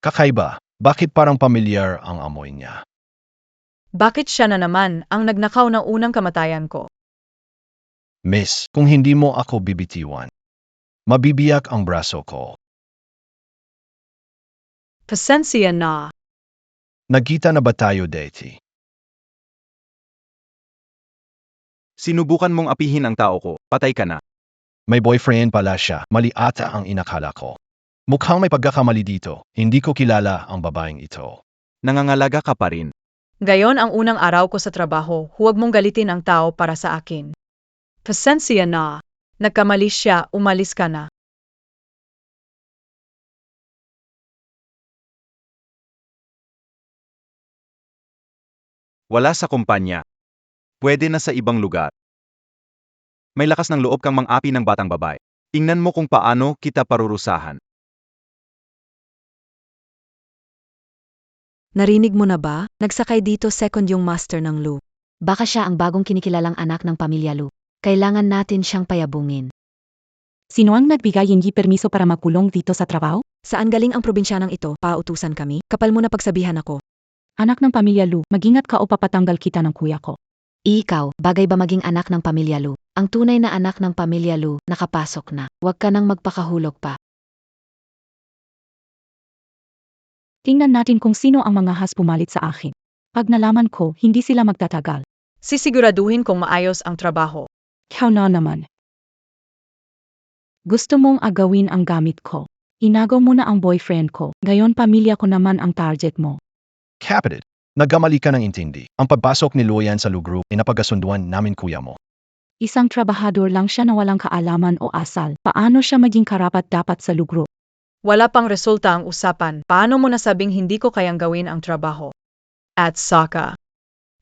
Kakaiba, bakit parang pamilyar ang amoy niya? Bakit siya na naman ang nagnakaw ng unang kamatayan ko? Miss, kung hindi mo ako bibitiwan, mabibiyak ang braso ko. Pasensya na. Nagkita na ba tayo, Deti? Sinubukan mong apihin ang tao ko, patay ka na. May boyfriend pala siya, mali ata ang inakala ko. Mukhang may pagkakamali dito, hindi ko kilala ang babaeng ito. Nangangalaga ka pa rin. Gayon ang unang araw ko sa trabaho, huwag mong galitin ang tao para sa akin. Pasensya na. Nagkamali siya, umalis ka na. Wala sa kumpanya. Pwede na sa ibang lugar. May lakas ng loob kang mang-api ng batang babae. Tingnan mo kung paano kita parurusahan. Narinig mo na ba? Nagsakay dito second yung master ng Lou. Baka siya ang bagong kinikilalang anak ng pamilya Lu. Kailangan natin siyang payabungin. Sino ang nagbigay hindi permiso para makulong dito sa trabaho? Saan galing ang probinsyanang ito? Pautusan kami? Kapal mo na pagsabihan ako. Anak ng pamilya Lu, mag-ingat ka o papatanggal kita ng kuya ko. Ikaw, bagay ba maging anak ng pamilya Lu? Ang tunay na anak ng pamilya Lu, nakapasok na. Huwag ka nang magpakahulog pa. Tingnan natin kung sino ang mga has pumalit sa akin. Pag nalaman ko, hindi sila magtatagal. Sisiguraduhin kong maayos ang trabaho. Ikaw na naman. Gusto mong agawin ang gamit ko. Inagaw mo na ang boyfriend ko. Gayon pamilya ko naman ang target mo. Kapatid, nagkamali ka ng intindi. Ang pagpasok ni Luyan sa Lugro ay napagasunduan namin kuya mo. Isang trabahador lang siya na walang kaalaman o asal. Paano siya maging karapat dapat sa lugro? Wala pang resulta ang usapan. Paano mo nasabing hindi ko kayang gawin ang trabaho? At saka,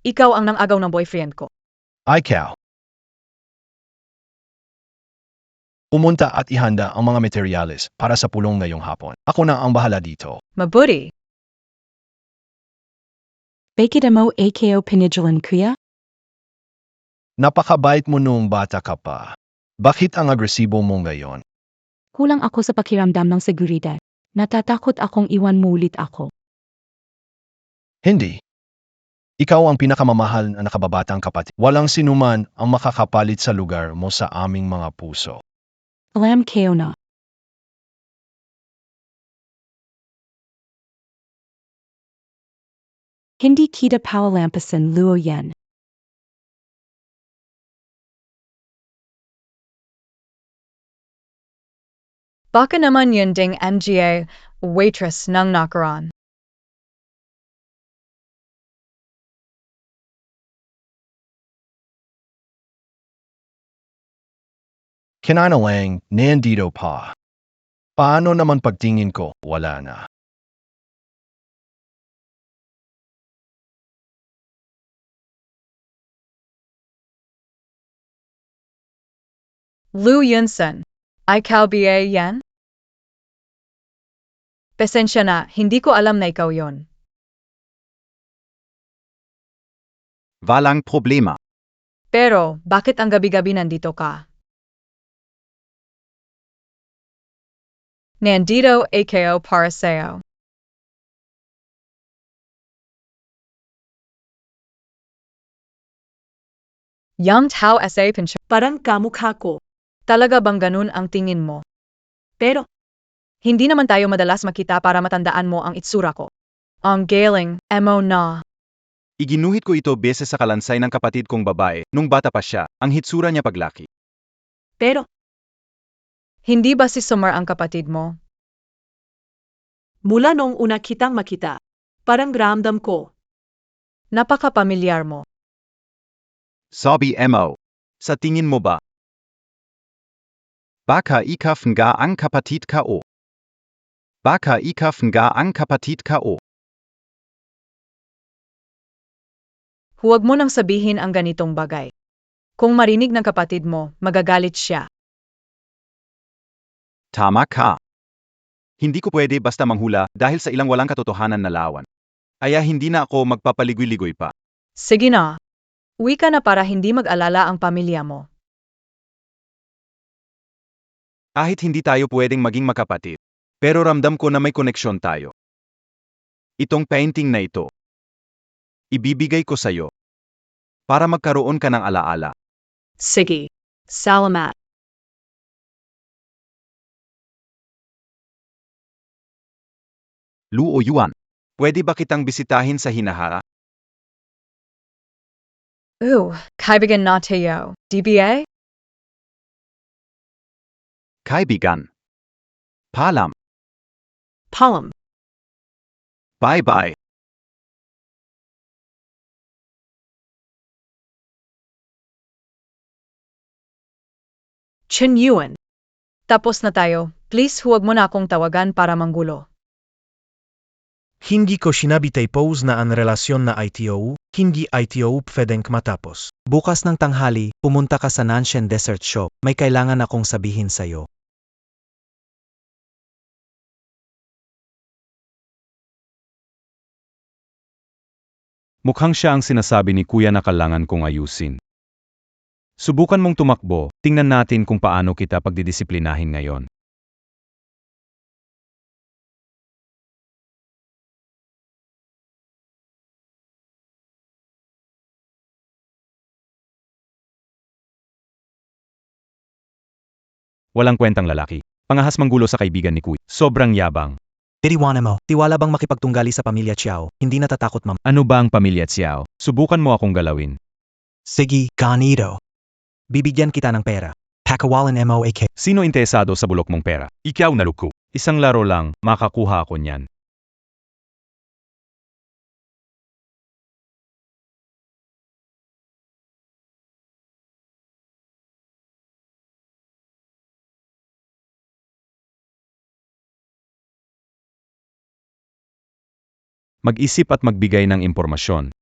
ikaw ang nangagaw ng boyfriend ko. Ay Ikaw. Pumunta at ihanda ang mga materyales para sa pulong ngayong hapon. Ako na ang bahala dito. Mabuti. Bakit mo AKO pinigilan kuya? Napakabait mo noong bata ka pa. Bakit ang agresibo mo ngayon? Kulang ako sa pakiramdam ng seguridad. Natatakot akong iwan mo ulit ako. Hindi. Ikaw ang pinakamamahal na nakababatang kapatid. Walang sinuman ang makakapalit sa lugar mo sa aming mga puso. Alam kayo na. Hindi kita pawalampasan luo yan. Baka naman yun ding MGA, waitress ng nakaraan. Kinanalang, nandito pa. Paano naman pagtingin ko, wala na. Lou Yunsen. Ikaw ba yan? Pasensya na, hindi ko alam na ikaw yon. Walang problema. Pero, bakit ang gabi-gabi nandito ka? Nandito ako para sa'yo. Yang tao sa pinsya. Parang kamukha ko. Talaga bang ganun ang tingin mo? Pero, Hindi naman tayo madalas makita para matandaan mo ang itsura ko. Ang galing, emo na. Iginuhit ko ito beses sa kalansay ng kapatid kong babae nung bata pa siya, ang hitsura niya paglaki. pero, Hindi ba si Summer ang kapatid mo? mula nung una kitang makita, parang ramdam ko. Napaka-pamilyar mo. Sabi mo. Sa tingin mo ba? Baka ikaf nga ang kapatid ko. Baka ikaf nga ang kapatid ko. Huwag mo nang sabihin ang ganitong bagay. Kung marinig ng kapatid mo, magagalit siya. Tama ka. Hindi ko pwede basta manghula dahil sa ilang walang katotohanan na lawan. Kaya hindi na ako magpapaligoy-ligoy pa. Sige na. Uwi ka na para hindi mag-alala ang pamilya mo. Kahit hindi tayo pwedeng maging makapatid. Pero ramdam ko na may koneksyon tayo. Itong painting na ito. Ibibigay ko sa'yo. Para magkaroon ka ng alaala. Sige. Salamat. Luo Yuan, pwede ba kitang bisitahin sa hinahara? Kaibigan na tayo. DBA? Kaibigan. Paalam. Palm. Bye-bye. Chen Yuan. Tapos na tayo. Please huwag mo na akong tawagan para manggulo. Hindi ko sinabi tapos na ang relasyon na ITO, hindi ITO pwedeng matapos. Bukas ng tanghali, pumunta ka sa Nanshan Dessert Shop. May kailangan akong sabihin sa'yo. Mukhang siya ang sinasabi ni Kuya na kailangan kong ayusin. Subukan mong tumakbo, tingnan natin kung paano kita pagdidisiplinahin ngayon. Walang kwentang lalaki. Pangahas manggulo sa kaibigan ni Kuya. Sobrang yabang. Iriwana mo, tiwala bang makipagtunggali sa pamilya Chiao? Hindi natatakot ma'am. Ano ba ang pamilya Xiao? Subukan mo akong galawin. Sige, ganito. Bibigyan kita ng pera. Pakawalan MOAK. Sino interesado sa bulok mong pera? Ikaw na luko. Isang laro lang, makakuha ako niyan. Mag-isip at magbigay ng impormasyon.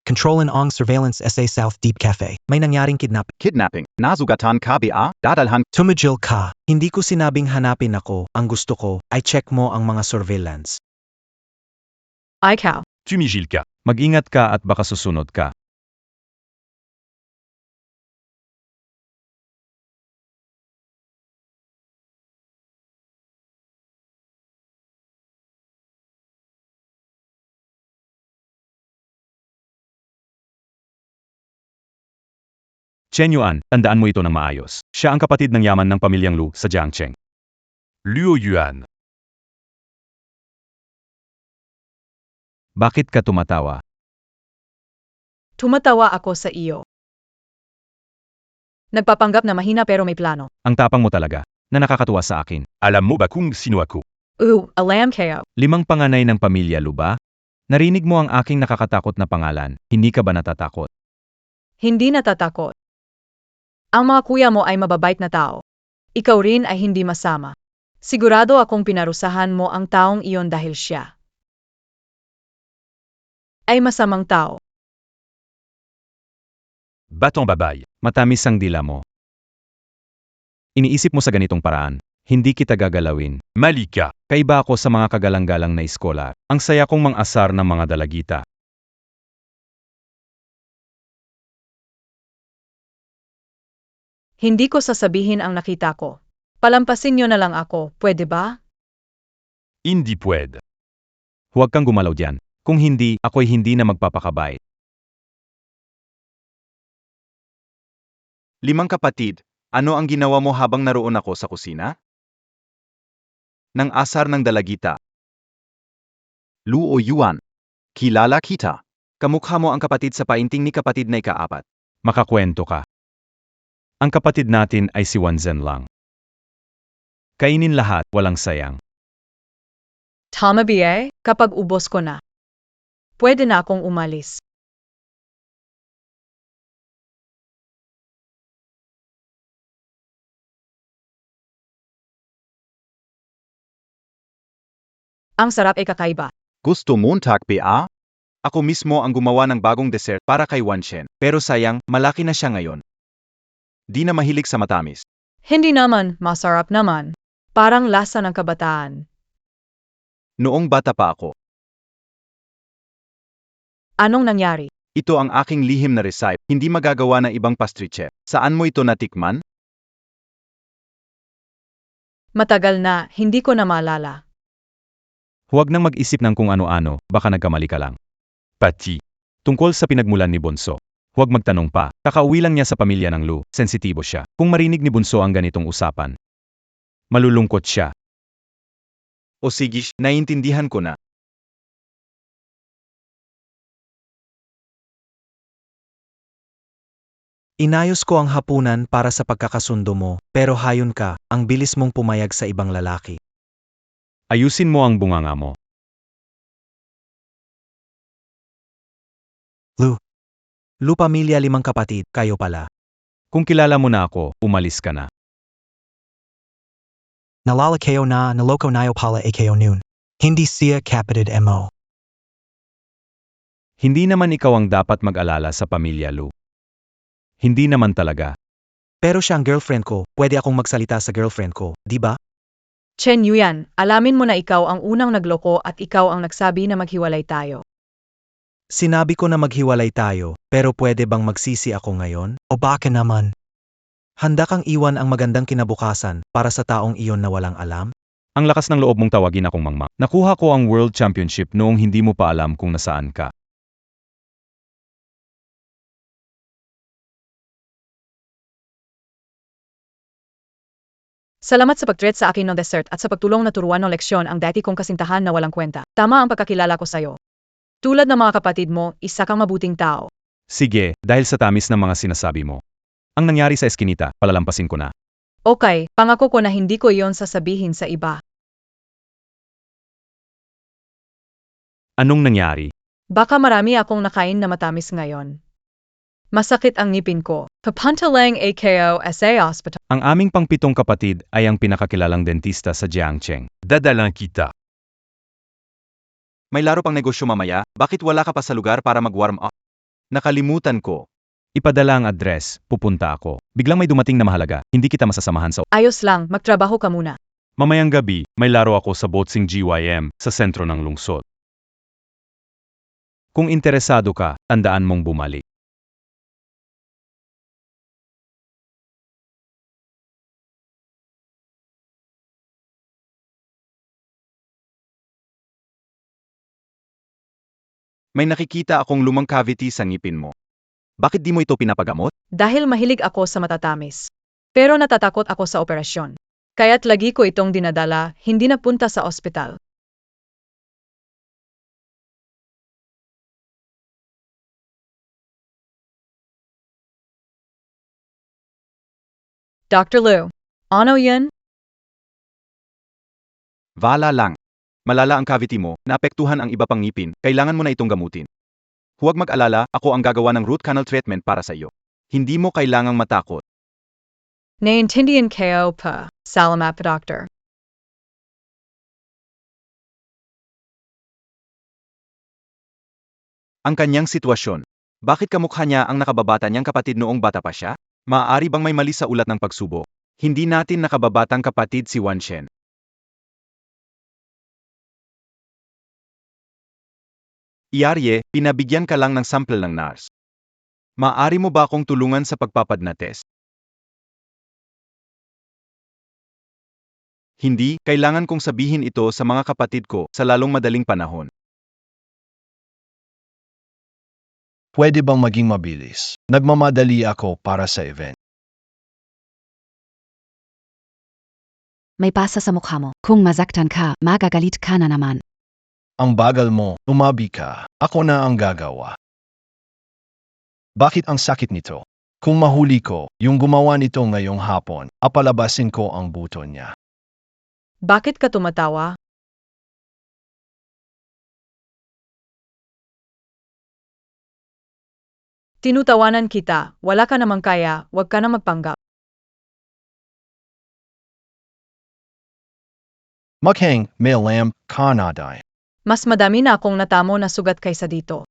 Control and on surveillance SA South Deep Cafe. May nangyaring kidnap. Kidnapping. Nasugatan KBA. Dadalhan. Tumigil ka. Hindi ko sinabing hanapin ako. Ang gusto ko ay check mo ang mga surveillance. Ikaw. Tumigil ka. Mag-ingat ka at baka susunod ka. Chen Yuan, tandaan mo ito ng maayos. Siya ang kapatid ng yaman ng pamilyang Lu sa Jiangcheng. Luo Yuan. Bakit ka tumatawa? Tumatawa ako sa iyo. Nagpapanggap na mahina pero may plano. Ang tapang mo talaga, na nakakatuwa sa akin. Alam mo ba kung sino ako? Alam kayo. 5 panganay ng pamilya Lu ba? Narinig mo ang aking nakakatakot na pangalan, hindi ka ba natatakot? Hindi natatakot. Ang mga kuya mo ay mababait na tao. Ikaw rin ay hindi masama. Sigurado akong pinarusahan mo ang taong iyon dahil siya ay masamang tao. Batong babay, matamis ang dila mo. Iniisip mo sa ganitong paraan, hindi kita gagalawin. Mali ka. Kaiba ako sa mga kagalang-galang na iskolar. Ang saya kong mang-asar ng mga dalagita. Hindi ko sasabihin ang nakita ko. Palampasin niyo na lang ako, pwede ba? Hindi pwede. Huwag kang gumalaw diyan. Kung hindi, ako'y hindi na magpapakabait. 5 kapatid, ano ang ginawa mo habang naroon ako sa kusina? Nang asar ng dalagita. Luo Yuan. Kilala kita. Kamukha mo ang kapatid sa painting ni kapatid na ika-4. Makakwento ka. Ang kapatid natin ay si Wanzen lang. Kainin lahat, walang sayang. Tama ba? Kapag ubos ko na, pwede na akong umalis. Ang sarap ay kakaiba. Gusto Montag ba? Ako mismo ang gumawa ng bagong dessert para kay Wanshen. Pero sayang, malaki na siya ngayon. Di na mahilig sa matamis. Hindi naman, masarap naman. Parang lasa ng kabataan. Noong bata pa ako, Anong nangyari? ito ang aking lihim na recipe, hindi magagawa ng ibang pastry chef. Saan mo ito natikman? Matagal na, hindi ko na maalala. Huwag nang mag-isip ng kung ano-ano, baka nagkamali ka lang. Pati. Tungkol sa pinagmulan ni Bunso. Huwag magtanong pa, kakauwi lang niya sa pamilya ng Lu, sensitibo siya. Kung marinig ni Bunso ang ganitong usapan, malulungkot siya. O sige, naiintindihan ko na. Inayos ko ang hapunan para sa pagkakasundo mo, pero hayon ka, ang bilis mong pumayag sa ibang lalaki. Ayusin mo ang bunganga mo. Lu pamilya 5 kapatid, kayo pala. Kung kilala mo na ako, umalis ka na. Nalala kayo na naloko nayo pala kayo noon. Hindi siya kapatid mo. Hindi naman ikaw ang dapat mag-alala sa pamilya Lu. Hindi naman talaga. Pero siya ang girlfriend ko, pwede akong magsalita sa girlfriend ko, di ba? Chen Yuyan, alamin mo na ikaw ang unang nagloko at ikaw ang nagsabi na maghiwalay tayo. Sinabi ko na maghiwalay tayo, pero pwede bang magsisi ako ngayon? O baka naman? Handa kang iwan ang magandang kinabukasan para sa taong iyon na walang alam? Ang lakas ng loob mong tawagin akong mangma. Nakuha ko ang World Championship noong hindi mo pa alam kung nasaan ka. Salamat sa pag-treat sa akin ng dessert at sa pagtulong na turuan ng leksyon ang dati kong kasintahan na walang kwenta. Tama ang pagkakilala ko sa'yo. Tulad ng mga kapatid mo, isa kang mabuting tao. Sige, dahil sa tamis ng mga sinasabi mo. Ang nangyari sa eskinita, palalampasin ko na. Okay, pangako ko na hindi ko iyon sasabihin sa iba. Anong nangyari? Baka marami akong nakain na matamis ngayon. Masakit ang ngipin ko. Papunta lang AKO SA Hospital. Ang aming pangpitong kapatid ay ang pinakakilalang dentista sa Jiangcheng. Dadalang kita. May laro pang negosyo mamaya, bakit wala ka pa sa lugar para mag-warm up? Nakalimutan ko. Ipadala ang address, pupunta ako. Biglang may dumating na mahalaga, hindi kita masasamahan sa... Ayos lang, magtrabaho ka muna. Mamayang gabi, may laro ako sa Botsing GYM, sa sentro ng lungsod. Kung interesado ka, tandaan mong bumalik. May nakikita akong lumang cavity sa ngipin mo. Bakit di mo ito pinapagamot? Dahil mahilig ako sa matatamis. Pero natatakot ako sa operasyon. Kaya't lagi ko itong dinadala, hindi napunta sa ospital. Dr. Liu, ano yun? Wala lang. Malala ang cavity mo, naapektuhan ang iba pang ngipin, kailangan mo na itong gamutin. Huwag mag-alala, ako ang gagawa ng root canal treatment para sa iyo. Hindi mo kailangang matakot. Naintindihan kayo pa. Salamat pa, Doctor. Ang kanyang sitwasyon. Bakit kamukha niya ang nakababata niyang kapatid noong bata pa siya? Maaari bang may mali sa ulat ng pagsubo? Hindi natin nakababatang kapatid si Wanshen. Iyarye, pinabigyan ka lang ng sample ng nurse. Maaari mo ba akong tulungan sa pagpapadna test? Hindi, kailangan kong sabihin ito sa mga kapatid ko sa lalong madaling panahon. Pwede bang maging mabilis? Nagmamadali ako para sa event. May pasa sa mukha mo. Kung masaktan ka, magagalit ka na naman. Ang bagal mo, umabi ka. Ako na ang gagawa. Bakit ang sakit nito? Kung mahuli ko, yung gumawa nito ngayong hapon, apalabasin ko ang buto niya. Bakit ka tumatawa? Tinutawanan kita, wala ka namang kaya, wag ka na magpanggap. Mukhang may alam ka na day. Mas madami na akong natamo na sugat kaysa dito.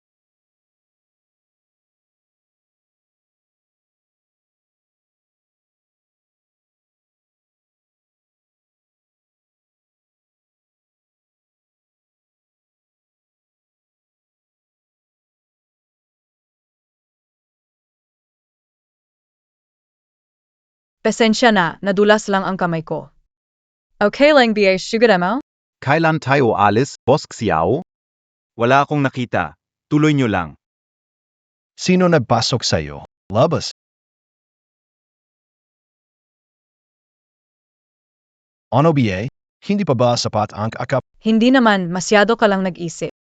Pasensya na, nadulas lang ang kamay ko. Okay lang ba sugar mo? Kailan tayo alis, Boss Xiao? Wala akong nakita. Tuloy nyo lang. Sino nagpasok sa'yo? Labas. Ano ba? Hindi pa ba sapat ang akap? Hindi naman, masyado ka lang nag-isip.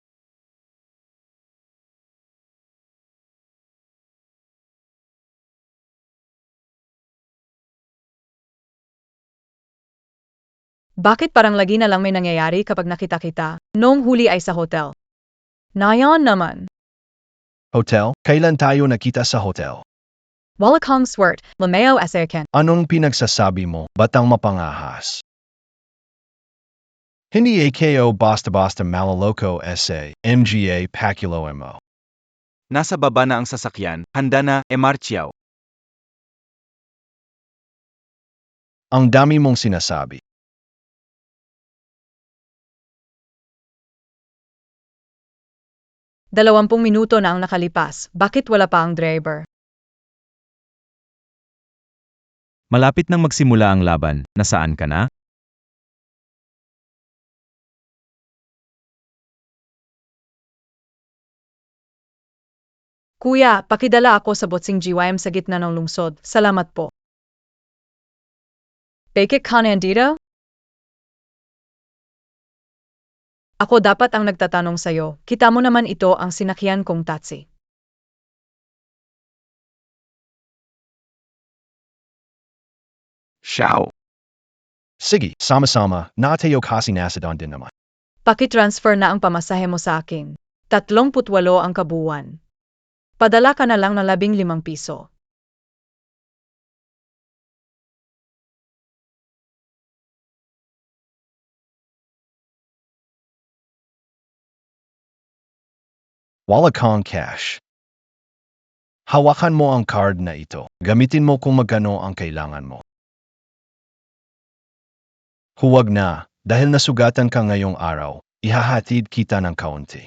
Bakit parang lagi na lang may nangyayari kapag nakita kita? Noong huli ay sa hotel. Nayon naman. Hotel? Kailan tayo nakita sa hotel? Wala kang swert, lameo aserken. Anong pinagsasabi mo, batang mapangahas? Hindi AKO basta-basta malaloko SA, MGA Paculo mo. Nasa baba na ang sasakyan, handa na, Emarchiao. Ang dami mong sinasabi. Dalawampung minuto na ang nakalipas, bakit wala pa ang driver? Malapit nang magsimula ang laban, nasaan ka na? Kuya, pakidala ako sa botsing GYM sa gitna ng lungsod. Salamat po. Bakit ka nandito? Ako dapat ang nagtatanong sa'yo. Kita mo naman ito ang sinakyan kong taxi. Xiao. Sige, sama-sama, natayo kasi nasadon din naman. Pakitransfer na ang pamasahe mo sa akin. 38 ang kabuuan. Padala ka na lang ng 15 piso. Wala kang cash. Hawakan mo ang card na ito. Gamitin mo kung magkano ang kailangan mo. Huwag na, dahil nasugatan ka ngayong araw, ihahatid kita ng kaunti.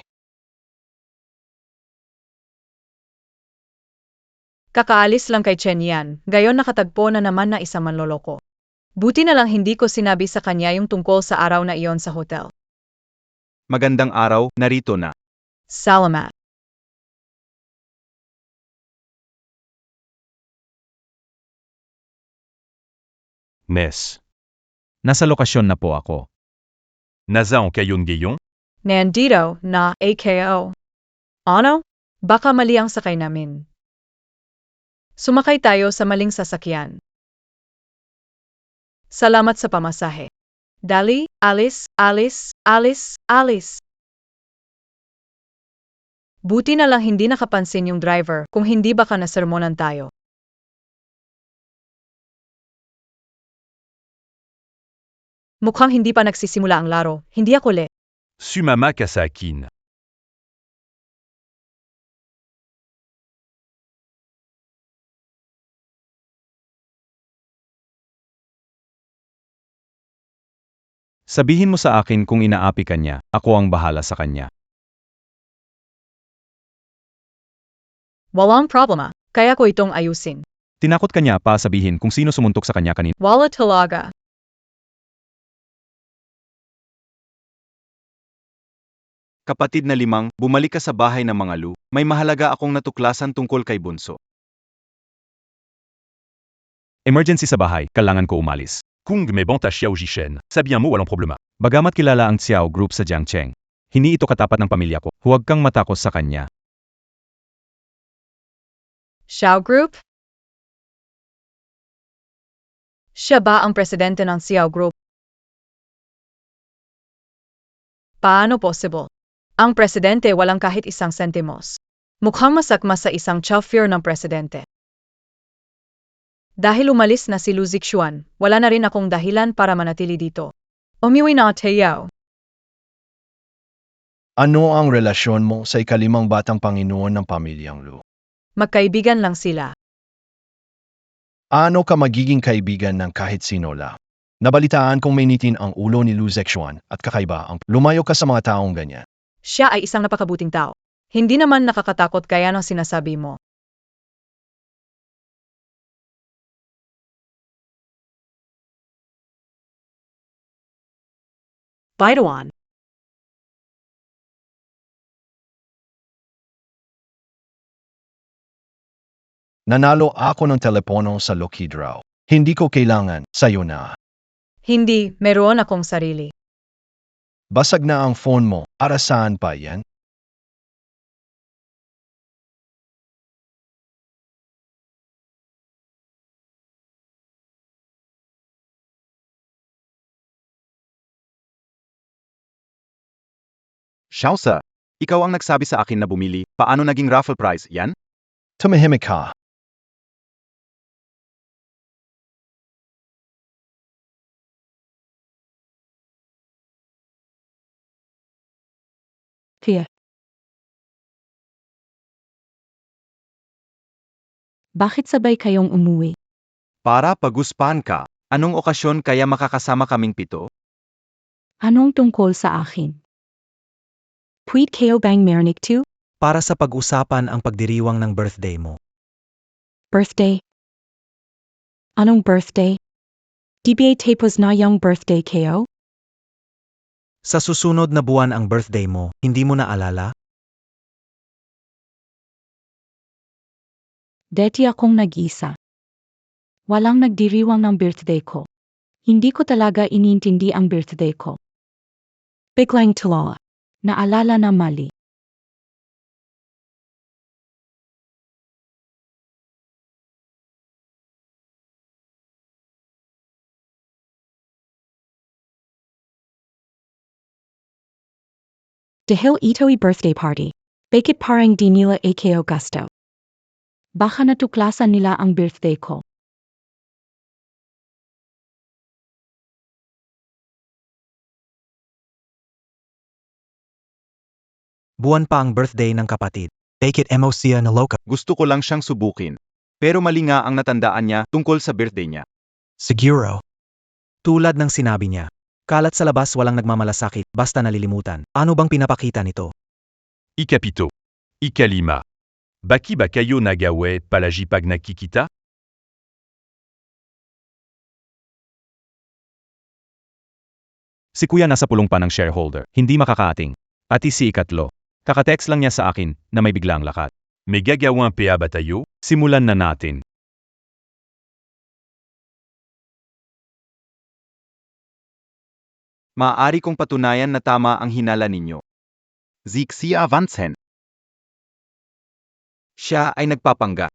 Kakaalis lang kay Chen yan, gayon nakatagpo na naman na isang manloloko. Buti na lang hindi ko sinabi sa kanya yung tungkol sa araw na iyon sa hotel. Magandang araw, narito na. Salamat. Miss. Nasa lokasyon na po ako. Nasaan kayong giyong? Nandito na AKO. Ano? Baka mali ang sakay namin. Sumakay tayo sa maling sasakyan. Salamat sa pamasahe. Dali, alis, alis, alis, alis. Buti na lang hindi nakapansin yung driver, kung hindi baka nasermonan tayo. Mukhang hindi pa nagsisimula ang laro, hindi ako le. Sumama Kasakin. Sabihin mo sa akin kung inaapi ka niya, ako ang bahala sa kanya. Walang problema, kaya ko itong ayusin. Tinakot ka niya pa sabihin kung sino sumuntok sa kanya kanina. Wala talaga. Kapatid na limang, bumalik ka sa bahay ng mga Lu. May mahalaga akong natuklasan tungkol kay Bunso. Emergency sa bahay, kailangan ko umalis. Kung may bonta Xiao Jishen, sabihan mo walang problema. Bagamat kilala ang Xiao Group sa Jiangcheng, hindi ito katapat ng pamilya ko. Huwag kang matakot sa kanya. Xiao Group? Siya ba ang presidente ng Xiao Group? Paano possible? Ang presidente walang kahit isang sentimos. Mukhang masakma sa isang chauffeur ng presidente. Dahil umalis na si Lu Zixuan, wala na rin akong dahilan para manatili dito. Umiwi na Teo. Ano ang relasyon mo sa ikalimang batang Panginoon ng pamilyang Lu? Magkaibigan lang sila. Ano ka magiging kaibigan ng kahit sino la? Nabalitaan kong mainitin ang ulo ni Lu Zixuan at kakaiba ang lumayo ka sa mga taong ganyan. Siya ay isang napakabuting tao. Hindi naman nakakatakot kaya ng sinasabi mo. Baitawan. Nanalo ako ng telepono sa Lockheed raw. Hindi ko kailangan, sayo na. Hindi, meron akong sarili. Basag na ang phone mo, para saan pa yan? Shausa, ikaw ang nagsabi sa akin na bumili. Paano naging raffle prize yan? Tumahimik ka. Tia. Bakit sabay kayong umuwi? Para paguspan ka. Anong okasyon kaya makakasama kaming 7? Anong tungkol sa akin? Pwede kayo bang marinig to? Para sa pag-usapan ang pagdiriwang ng birthday mo. Birthday? Anong birthday? Di ba tapos na yung birthday kayo? Sa susunod na buwan ang birthday mo, hindi mo na alala? Deti akong nag-isa. Walang nagdiriwang ng birthday ko. Hindi ko talaga inintindi ang birthday ko. Biglang tuloy. Naalala na mali. Dahil ito'y birthday party. Bakit parang di nila ako gusto? Baka natuklasan nila ang birthday ko. Buwan pa ang birthday ng kapatid. Take it emosia na loka. Gusto ko lang siyang subukin. Pero mali nga ang natandaan niya tungkol sa birthday niya. Siguro. Tulad ng sinabi niya. Kalat sa labas walang nagmamalasakit, basta nalilimutan. Ano bang pinapakita nito? Ikapito. Ikalima. Baki ba kayo nagawe palagi pag nagkikita? Si kuya nasa pulong pa ng shareholder, hindi makakaating. At si ikatlo. Kakatext lang niya sa akin na may biglang lakat. May gagawang pa ba tayo? Simulan na natin. Maaari kong patunayan na tama ang hinala ninyo. Zixia Vansen. Siya ay nagpapangga.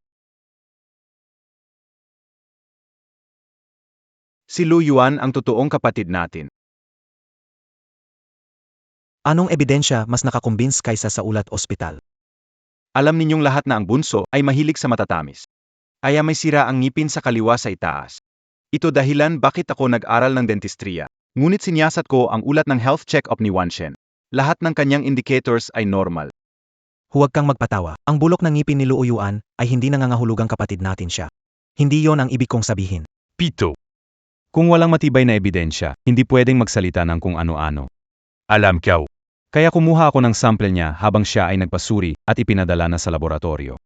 Si Lu Yuan ang totoong kapatid natin. Anong ebidensya mas nakakumbins kaysa sa ulat ospital? Alam ninyong lahat na ang bunso ay mahilig sa matatamis. Kaya may sira ang ngipin sa kaliwa sa itaas. Ito dahilan bakit ako nag-aral ng dentistriya. Ngunit sinyasat ko ang ulat ng health check-up ni Wanshen. Lahat ng kanyang indicators ay normal. Huwag kang magpatawa. Ang bulok ng ngipin ni Luuyuan ay hindi nangangahulugang kapatid natin siya. Hindi yon ang ibig kong sabihin. Pito. Kung walang matibay na ebidensya, hindi pwedeng magsalita ng kung ano-ano. Alam ko. Kaya kumuha ako ng sample niya habang siya ay nagpasuri at ipinadala na sa laboratorio.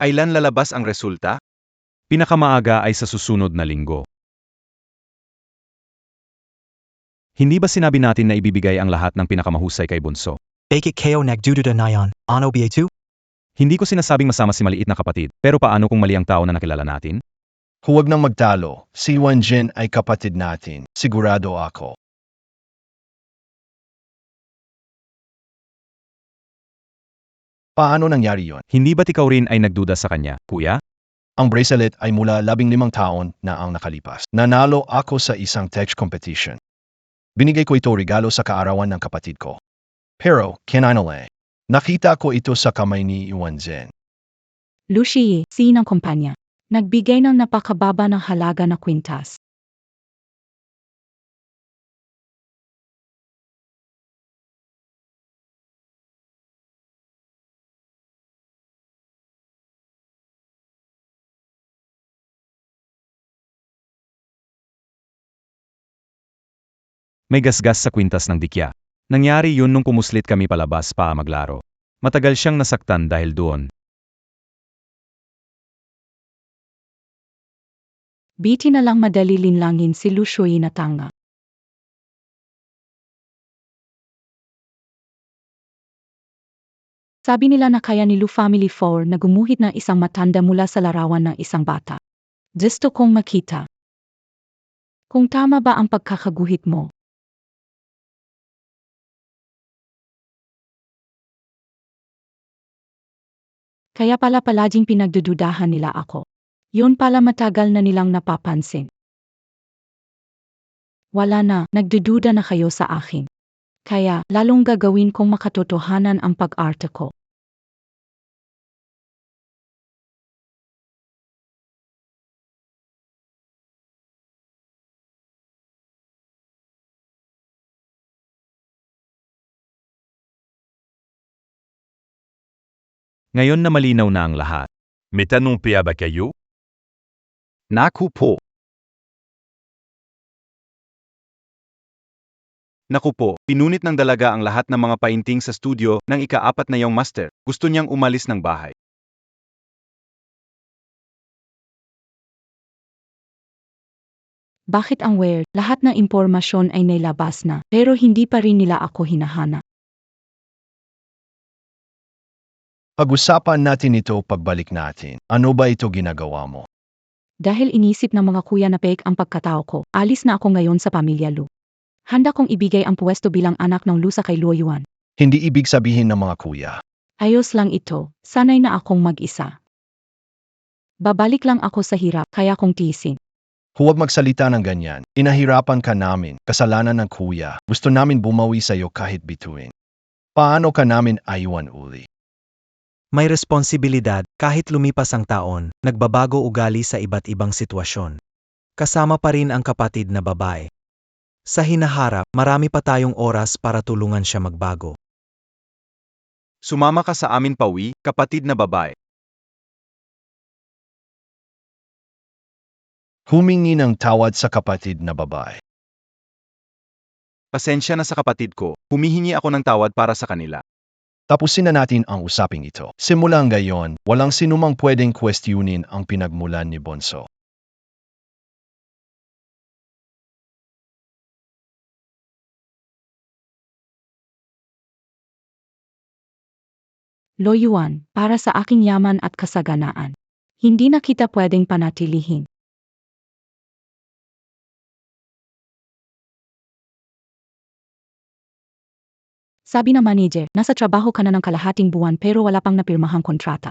Kailan lalabas ang resulta? Pinakamaaga ay sa susunod na linggo. Hindi ba sinabi natin na ibibigay ang lahat ng pinakamahusay kay Bunso? Bakit kayo nagdududa na yan? Ano ba ito? Hindi ko sinasabing masama si maliit na kapatid, pero paano kung mali ang tao na nakilala natin? Huwag nang magtalo. Si Wanjin ay kapatid natin. Sigurado ako. Paano nangyari yon? Hindi ba't ikaw rin ay nagduda sa kanya, kuya? Ang bracelet ay mula 15 taon na ang nakalipas. Nanalo ako sa isang tech competition. Binigay ko ito regalo sa kaarawan ng kapatid ko. Pero, kinanale, nakita ko ito sa kamay ni Yuan Zhen. Lucia, ng kumpanya. Nagbigay ng napakababa ng halaga na kwintas. May gasgas sa kwintas ng dikya. Nangyari yun nung pumuslit kami palabas pa maglaro. Matagal siyang nasaktan dahil doon. Biti na lang madali linlangin si Lucia na tanga. Sabi nila na kaya ni Lu Family 4 na gumuhit ng isang matanda mula sa larawan ng isang bata. Gusto kong makita. Kung tama ba ang pagkakaguhit mo? Kaya pala palaging pinagdududahan nila ako. Yun pala matagal na nilang napapansin. Wala na, nagdududa na kayo sa akin. Kaya, lalong gagawin kong makatotohanan ang pag-arte ko. Ngayon na malinaw na ang lahat. Metanong pa ba kayo? Naku po. Naku po, pinunit ng dalaga ang lahat ng mga painting sa studio ng ika-4 na yung master. Gusto niyang umalis ng bahay. Bakit ang weird? Lahat ng impormasyon ay nailabas na, pero hindi pa rin nila ako hinahanap. Pag-usapan natin ito pagbalik natin. Ano ba ito ginagawa mo? Dahil inisip ng mga kuya na fake ang pagkatao ko, alis na ako ngayon sa pamilya Lu. Handa kong ibigay ang pwesto bilang anak ng Lu sa kay Luo Yuan. Hindi ibig sabihin ng mga kuya. Ayos lang ito, sanay na akong mag-isa. Babalik lang ako sa hirap, kaya kong tiisin. Huwag magsalita ng ganyan. Inahirapan ka namin, kasalanan ng kuya. Gusto namin bumawi sa iyo kahit bituin. Paano ka namin aywan uli? May responsibilidad kahit lumipas ang taon, nagbabago ugali sa iba't ibang sitwasyon. Kasama pa rin ang kapatid na babae. Sa hinaharap, marami pa tayong oras para tulungan siya magbago. Sumama ka sa amin pawi, kapatid na babae. Humingi ng tawad sa kapatid na babae. Pasensya na sa kapatid ko, humihingi ako ng tawad para sa kanila. Tapusin na natin ang usaping ito. Simula ngayon, walang sinumang pwedeng questionin ang pinagmulan ni Bonso. Luo Yuan, para sa aking yaman at kasaganaan. Hindi na kita pwedeng panatilihin. Sabi ng manager, nasa trabaho ka na ng kalahating buwan pero wala pang napirmahang kontrata.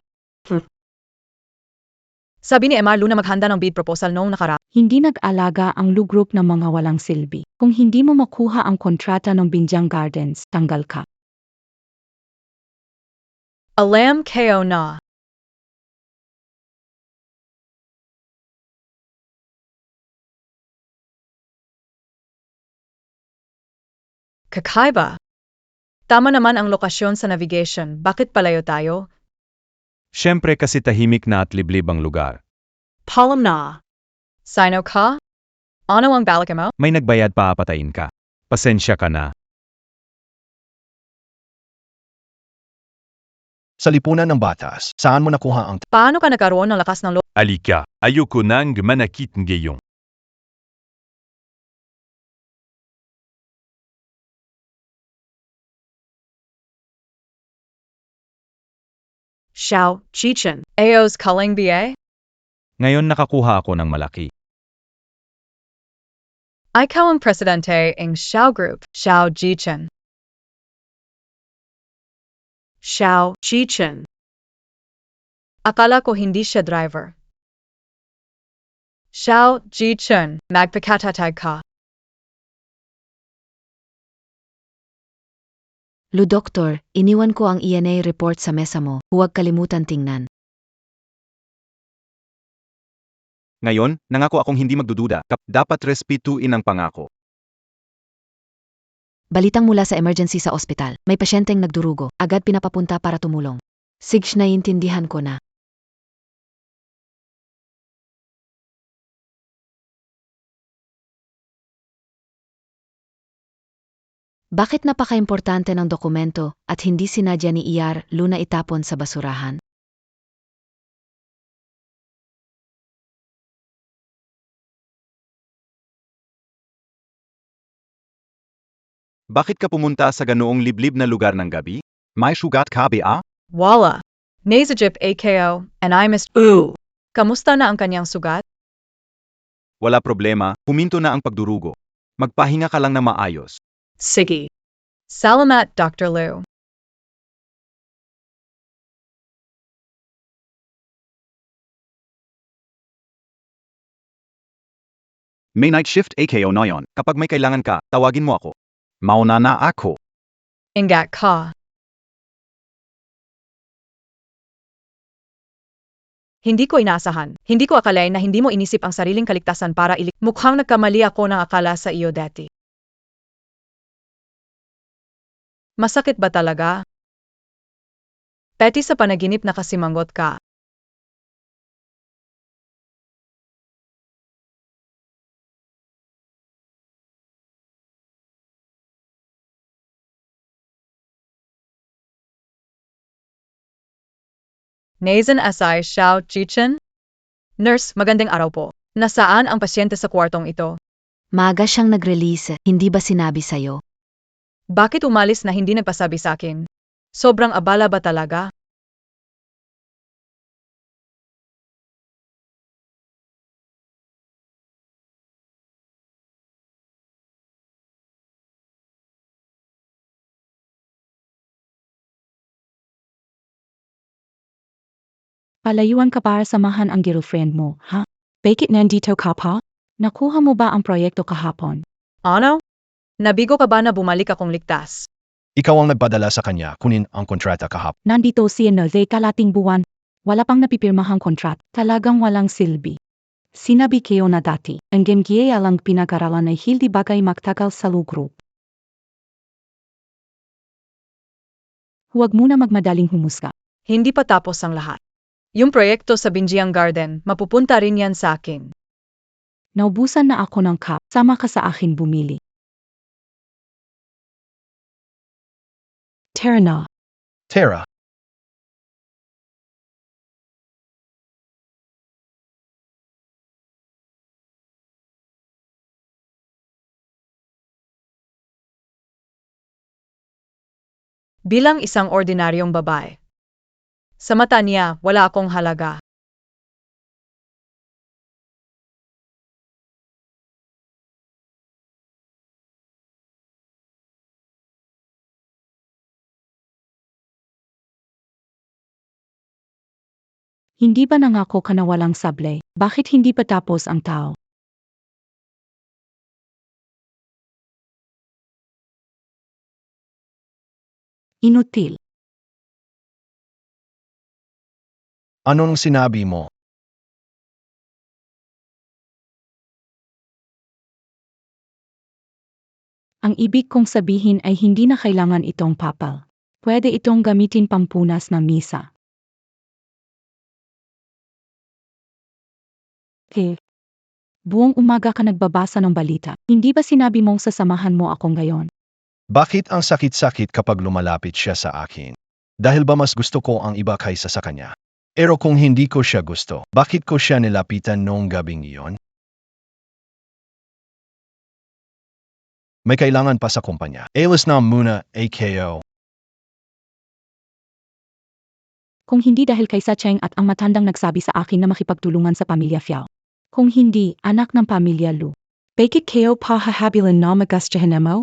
Sabi ni Emar Lu na maghanda ng bid proposal noong nakaraan. Hindi nag-alaga ang Lu Group ng mga walang silbi. Kung hindi mo makuha ang kontrata ng Binjang Gardens, tanggal ka. Alam kayo na. Kakaiba. Tama naman ang lokasyon sa navigation. Bakit palayo tayo? Siyempre kasi tahimik na at liblib ang lugar. Palam na. Sino ka? Ano ang balak mo? May nagbayad pa apatayin ka. Pasensya ka na. Sa lipunan ng batas, saan mo nakuha ang Paano ka nagkaroon ng lakas ng loob? Alika, ayoko nang manakit ngayon. Xiao, Chichen. Ayo's calling BA? Ngayon nakakuha ako ng malaki. Ikaw ang presidente ng Xiao Group, Xiao Jichen. Xiao, Chichen. Akala ko hindi siya driver. Xiao Ji-chun, magpakatatag ka. Lu Doktor, iniwan ko ang ENA report sa mesa mo, huwag kalimutan tingnan. Ngayon, nangako akong hindi magdududa. Dapat respetuin ang pangako. Balitang mula sa emergency sa ospital, may pasyenteng nagdurugo, agad pinapapunta para tumulong. Sige, naiintindihan ko na. Bakit napaka-importante ng dokumento at hindi sinadya ni ER Luna itapon sa basurahan? Bakit ka pumunta sa ganoong liblib na lugar ng gabi? May sugat ka ba? Wala. Nasajip AKO, and I missed. Ooh. Kamusta na ang kanyang sugat? Wala problema, huminto na ang pagdurugo. Magpahinga ka lang na maayos. Sige. Salamat, Dr. Liu. May night shift AKO ngayon. Kapag may kailangan ka, tawagin mo ako. Mauna na ako. Ingat ka. Hindi ko inasahan. Hindi ko akalain na hindi mo inisip ang sariling kaligtasan para Mukhang nagkamali ako ng akala sa iyo dati. Masakit ba talaga? Peti sa panaginip na kasimangot ka. Nazen Asai Xiao Jichen? Nurse, magandang araw po. Nasaan ang pasyente sa kwartong ito? Maaga siyang nag-release, hindi ba sinabi sa'yo? Bakit umalis na hindi nagpasabi sa akin? Sobrang abala ba talaga? Palayuan ka para samahan ang girlfriend mo, ha? Bakit nandito ka pa? Nakuha mo ba ang proyekto kahapon? Ano? Nabigo ka ba na bumalik akong ligtas? Ikaw ang nagpadala sa kanya kunin ang kontrata kahap. Nandito siya na kalating buwan. Wala pang napipirmahang kontrat. Talagang walang silbi. Sinabi kayo na dati, ang GMGA lang pinag-aralan ay hindi bagay magtagal sa group. Huwag muna magmadaling humusga. Hindi pa tapos ang lahat. Yung proyekto sa Binjiang Garden, mapupunta rin yan sa akin. Naubusan na ako ng cup, sama ka sa akin bumili. Tara na. Tara, Bilang isang ordinaryong babae. Sa mata niya, wala akong halaga. Hindi ba nangako ka na walang sablay? Bakit hindi pa tapos ang tao? Inutil. anong sinabi mo? Ang ibig kong sabihin ay hindi na kailangan itong papel. Pwede itong gamitin pampunas ng misa. Buong umaga ka nagbabasa ng balita. Hindi ba sinabi mong sasamahan mo ako ngayon? Bakit ang sakit-sakit kapag lumalapit siya sa akin? Dahil ba mas gusto ko ang iba kaysa sa kanya? Pero kung hindi ko siya gusto, bakit ko siya nilapitan noong gabing iyon? May kailangan pa sa kumpanya. Alis na muna, AKO. Kung hindi dahil kay Sa Cheng at ang matandang nagsabi sa akin na makipagtulungan sa pamilya Fiao. Kung hindi, anak ng pamilya Lu. Bakit kayo pahahabilan na magastahan mo?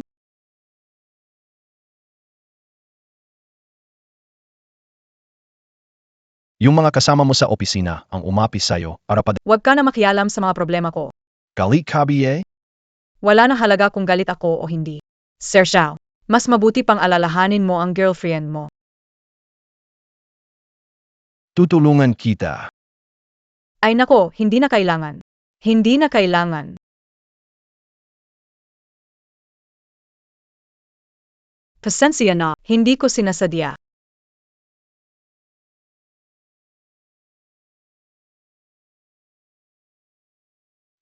Yung mga kasama mo sa opisina ang umapis sa'yo para Huwag ka na makialam sa mga problema ko. galit ka, BA? Wala na halaga kung galit ako o hindi. Sir Xiao, mas mabuti pang alalahanin mo ang girlfriend mo. Tutulungan kita. Ay nako, hindi na kailangan. Hindi na kailangan. Pasensya na, hindi ko sinasadya.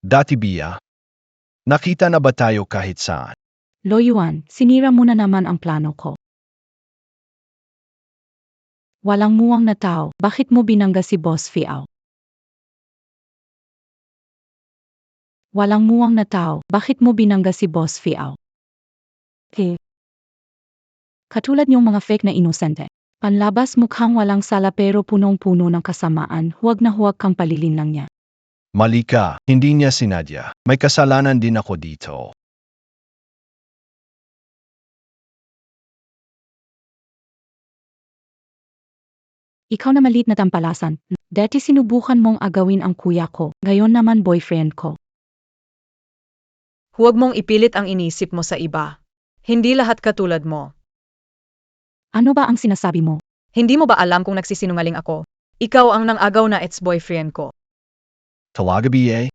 Dati Bia, nakita na ba tayo kahit saan? Lo Yuan, sinira mo na naman ang plano ko. Walang muwang na tao, bakit mo binangga si Boss Fiao? Walang muwang na tao, bakit mo binangga si Boss Fiao? Katulad niyong mga fake na inosente. Panlabas mukhang walang sala pero punong-puno ng kasamaan, huwag na huwag kang palilin lang niya. Mali ka, hindi niya sinadya. May kasalanan din ako dito. Ikaw na maliit na tampalasan. Dati sinubukan mong agawin ang kuya ko, ngayon naman boyfriend ko. Huwag mong ipilit ang inisip mo sa iba. Hindi lahat katulad mo. Ano ba ang sinasabi mo? Hindi mo ba alam kung nagsisinungaling ako? Ikaw ang nang-agaw na ex-boyfriend ko. Talaga BA?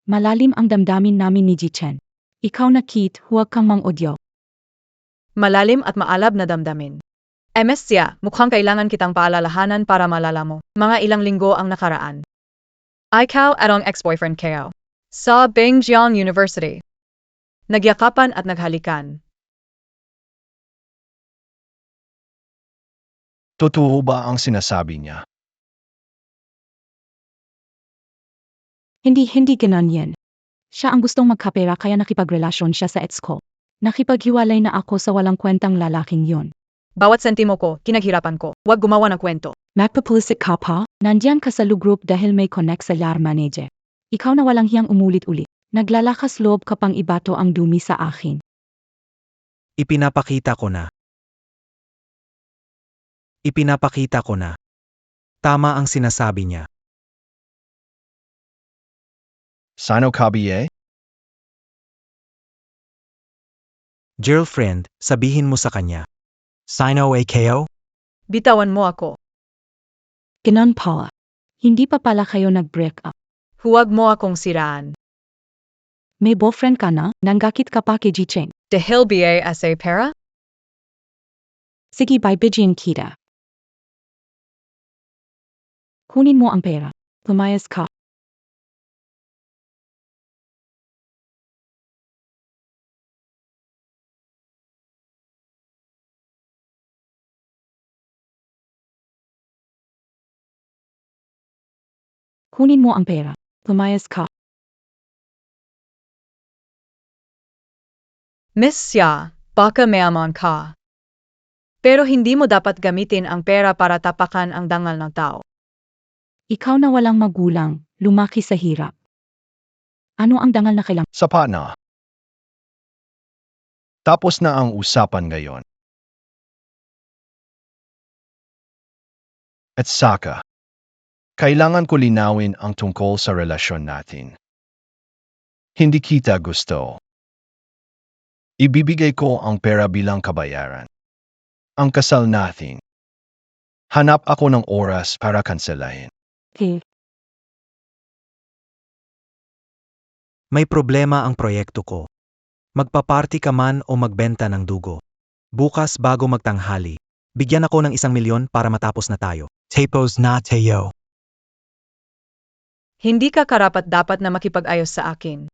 Malalim ang damdamin namin ni Jichen. Ikaw na Kit, huwag kang mang-odyo. Malalim at maalab na damdamin. Siya, mukhang kailangan kitang paalalahanan para malala mo. Mga ilang linggo ang nakaraan. Ikaw at ang ex-boyfriend kayo. Sa Bingjiang University. Nagyakapan at naghalikan. Totoo ba ang sinasabi niya? Hindi ganon yan. Siya ang gustong magkapera kaya nakipagrelasyon siya sa ex ko. Nakipaghiwalay na ako sa walang kwentang lalaking yon. Bawat sentimo ko, kinaghirapan ko. Huwag gumawa ng kwento. Nagpapulisik ka pa? Nandiyan ka sa Lu Group dahil may connect sa Yar Manager. Ikaw na walang hiyang umulit-ulit. Naglalakas loob ka pang ibato ang dumi sa akin. Ipinapakita ko na. Ipinapakita ko na. Tama ang sinasabi niya. Sino ka BA? Girlfriend, sabihin mo sa kanya. Sino AKO? Bitawan mo ako. Ganon pa. Hindi pa pala kayo nag-break up. Huwag mo akong siraan. May boyfriend ka na? Nanggakit ka pa kay Jicheng. Dahil BASA pera? Sige bibigyan kita. Kunin mo ang pera. Pumayas ka. Kunin mo ang pera. Pumayas ka. Miss Xia, baka mayaman ka. Pero hindi mo dapat gamitin ang pera para tapakan ang dangal ng tao. Ikaw na walang magulang, lumaki sa hirap. Ano ang dangal na kailangan? Sapat na. Tapos na ang usapan ngayon. At saka, kailangan ko linawin ang tungkol sa relasyon natin. Hindi kita gusto. Ibibigay ko ang pera bilang kabayaran. Ang kasal natin. Hanap ako ng oras para kanselahin. May problema ang proyekto ko. Magpaparty ka man o magbenta ng dugo. Bukas bago magtanghali, bigyan ako ng 1 milyon para matapos na tayo. Tapos na tayo. Hindi ka karapat-dapat na makipag-ayos sa akin.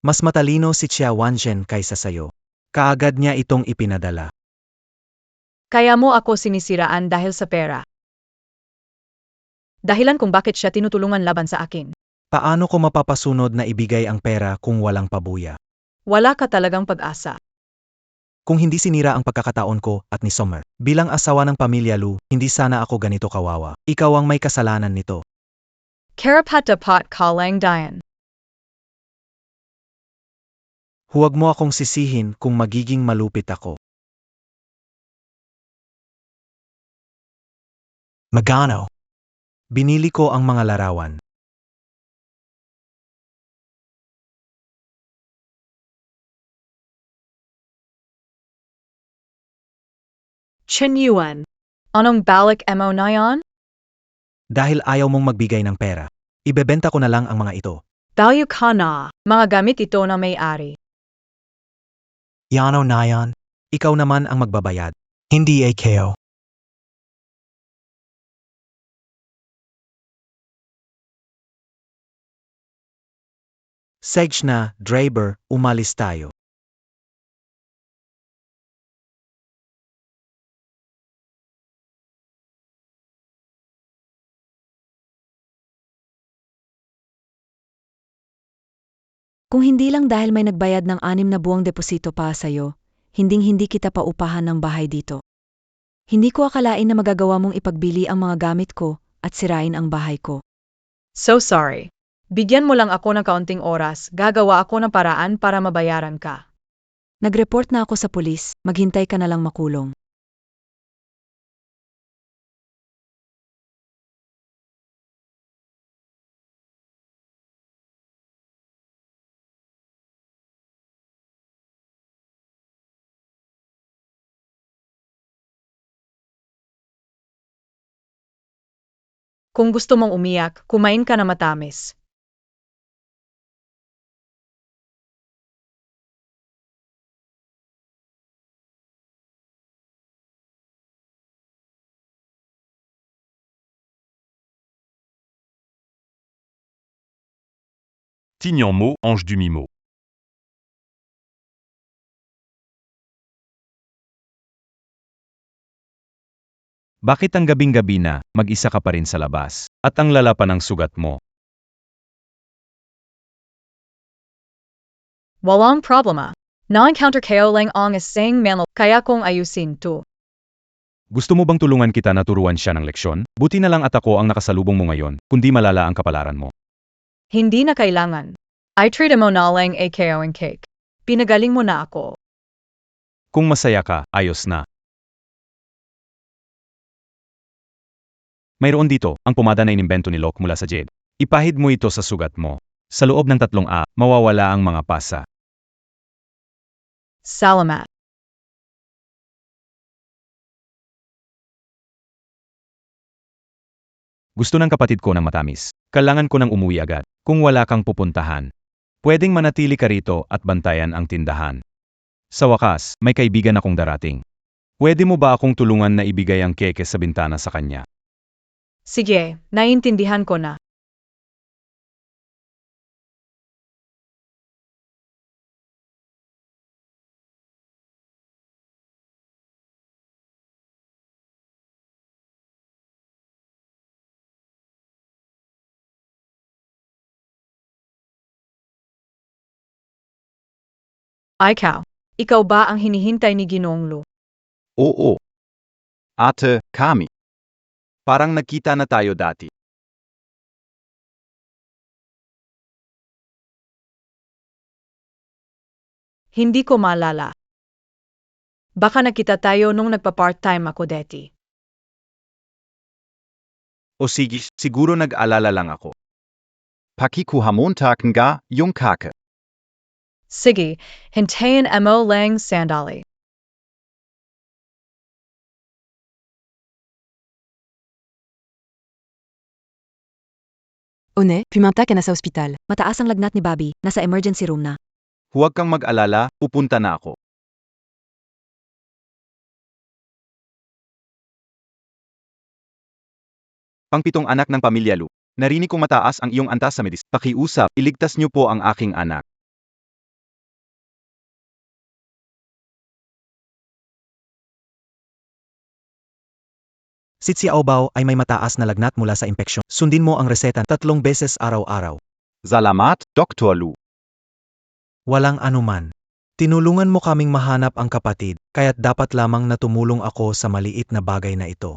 Mas matalino si Chia Wanzhen kaysa sayo. Kaagad niya itong ipinadala. Kaya mo ako sinisiraan dahil sa pera. Dahilan kung bakit siya tinutulungan laban sa akin. Paano ko mapapasunod na ibigay ang pera kung walang pabuya? Wala ka talagang pag-asa. Kung hindi sinira ang pagkakataon ko at ni Sommer, bilang asawa ng pamilya Lu, hindi sana ako ganito kawawa. Ikaw ang may kasalanan nito. Karapat-dapat ka lang Diane. Huwag mo akong sisihin kung magiging malupit ako. Magano? Binili ko ang mga larawan. Chen Yuan. Anong balik mo na yan? Dahil ayaw mong magbigay ng pera, ibebenta ko na lang ang mga ito. Value ka na. Mga gamit ito na may-ari. Yano na yan. Ikaw naman ang magbabayad. Hindi AKO. Sige na, driver, umalis tayo. Kung hindi lang dahil may nagbayad ng 6 na buwang deposito pa sa'yo, hinding-hindi kita pa upahan ng bahay dito. Hindi ko akalain na magagawa mong ipagbili ang mga gamit ko at sirain ang bahay ko. So sorry. Bigyan mo lang ako ng kaunting oras, gagawa ako ng paraan para mabayaran ka. Nag-report na ako sa pulis, maghintay ka na lang makulong. Kung gusto mong umiyak, kumain ka na matamis. Tignan mo, ange du mimo. Bakit ang gabing-gabi na, mag-isa ka pa rin sa labas, at ang lala pa ng sugat mo? Walang problema. Na-encounter kayo lang ang isang manlo, kaya kong ayusin to. Gusto mo bang tulungan kita na turuan siya ng leksyon? Buti na lang at ako ang nakasalubong mo ngayon, kundi malala ang kapalaran mo. Hindi na kailangan. I treat mo na lang AKO and cake. Pinagaling mo na ako. Kung masaya ka, ayos na. Mayroon dito, ang pomada na inimbento ni Locke mula sa Jade. Ipahid mo ito sa sugat mo. Sa loob ng 3 mawawala ang mga pasa. Salamat. Gusto ng kapatid ko ng matamis. Kailangan ko nang umuwi agad. Kung wala kang pupuntahan, pwedeng manatili ka rito at bantayan ang tindahan. Sa wakas, may kaibigan akong darating. Pwede mo ba akong tulungan na ibigay ang keke sa bintana sa kanya? Sige, naiintindihan ko na. Ikaw ba ang hinihintay ni Ginoong Lu? Oo. Ate, kami. Parang nagkita na tayo dati. Hindi ko maalala. Baka nakita tayo nung nagpa-part-time ako dati. O sige, siguro nag-alala lang ako. Pakikuhamontaken ga, yung kake. Sige, hintayin mo lang sandali. Une, pumunta ka na sa ospital. Mataas ang lagnat ni Bobby, nasa emergency room na. Huwag kang mag-alala, pupunta na ako. Pang-7 anak ng pamilya Lu. Narinig kong mataas ang iyong antas sa medis. Pakiusap, iligtas niyo po ang aking anak. Si Xiaobao ay may mataas na lagnat mula sa impeksyon. Sundin mo ang reseta 3 beses araw-araw. Salamat, Dr. Lu. Walang anuman. Tinulungan mo kaming mahanap ang kapatid, kaya't dapat lamang na tumulong ako sa maliit na bagay na ito.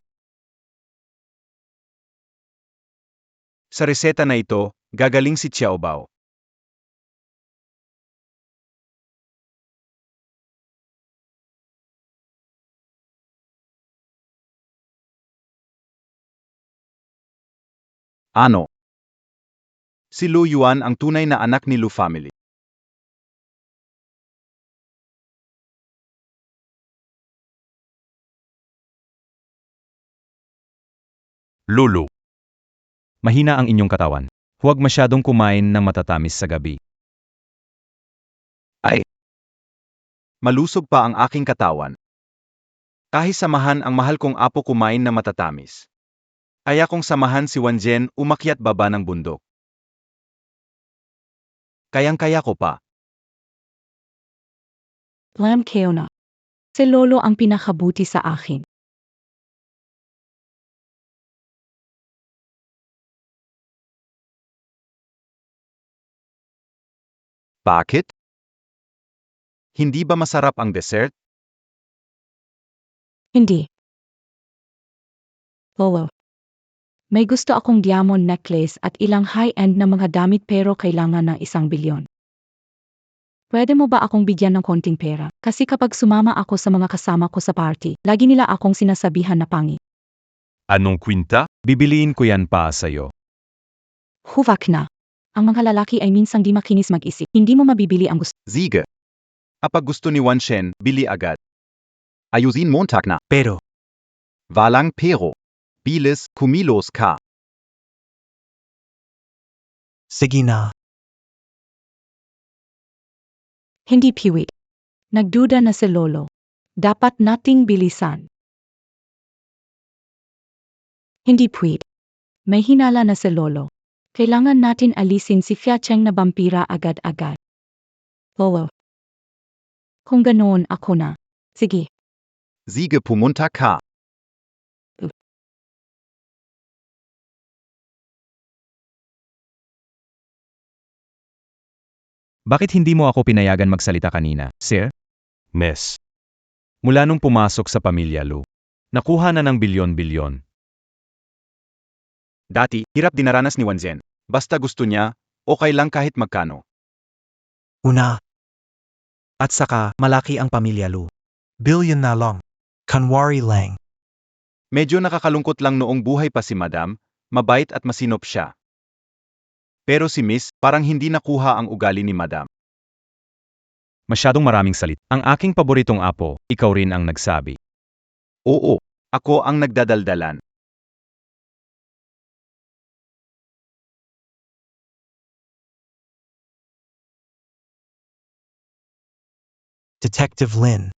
Sa reseta na ito, gagaling si Xiaobao. Ano? Si Lu Yuan ang tunay na anak ni Lu family. Lulu. Mahina ang inyong katawan. Huwag masyadong kumain ng matatamis sa gabi. Malusog pa ang aking katawan. Kahit samahan ang mahal kong apo kumain na matatamis. Kaya kong samahan si Wanjen umakyat baba ng bundok. Kayang-kaya ko pa. Lam kayo na. Si Lolo ang pinakabuti sa akin. Bakit? Hindi ba masarap ang dessert? Hindi. Lolo. May gusto akong diamond necklace at ilang high-end na mga damit pero kailangan ng 1 bilyon. Pwede mo ba akong bigyan ng konting pera? Kasi kapag sumama ako sa mga kasama ko sa party, lagi nila akong sinasabihan na pangit. Anong kwinta? Bibiliin ko yan pa sa'yo. Huvak na. Ang mga lalaki ay minsang di makinis mag-isip. Hindi mo mabibili ang gusto. Sige. Kapag gusto ni Wanshen, bili agad. Ayusin Montag na. Pero, Walang pero. Bilis, kumilos ka. sige na. Hindi piwit. Nagduda na si Lolo. Dapat nating bilisan. Hindi pwede. May hinala na si Lolo. Kailangan natin alisin si Fiacheng na vampira agad-agad. Lolo. Kung ganoon ako na. Sige. Sige pumunta ka. Bakit hindi mo ako pinayagan magsalita kanina, sir? Miss. Mula nung pumasok sa pamilya Lu, nakuha na ng bilyon-bilyon. Dati, hirap dinaranas ni Wanzen. Basta gusto niya, okay lang kahit magkano. Una. At saka, malaki ang pamilya Lu. Billion na lang. Kanwari lang. Medyo nakakalungkot lang noong buhay pa si Madam, mabait at masinop siya. Pero si Miss, parang hindi nakuha ang ugali ni Madam. Masyadong maraming salit. Ang aking paboritong apo, ikaw rin ang nagsabi. Oo, ako ang nagdadaldalan. Detective Lin.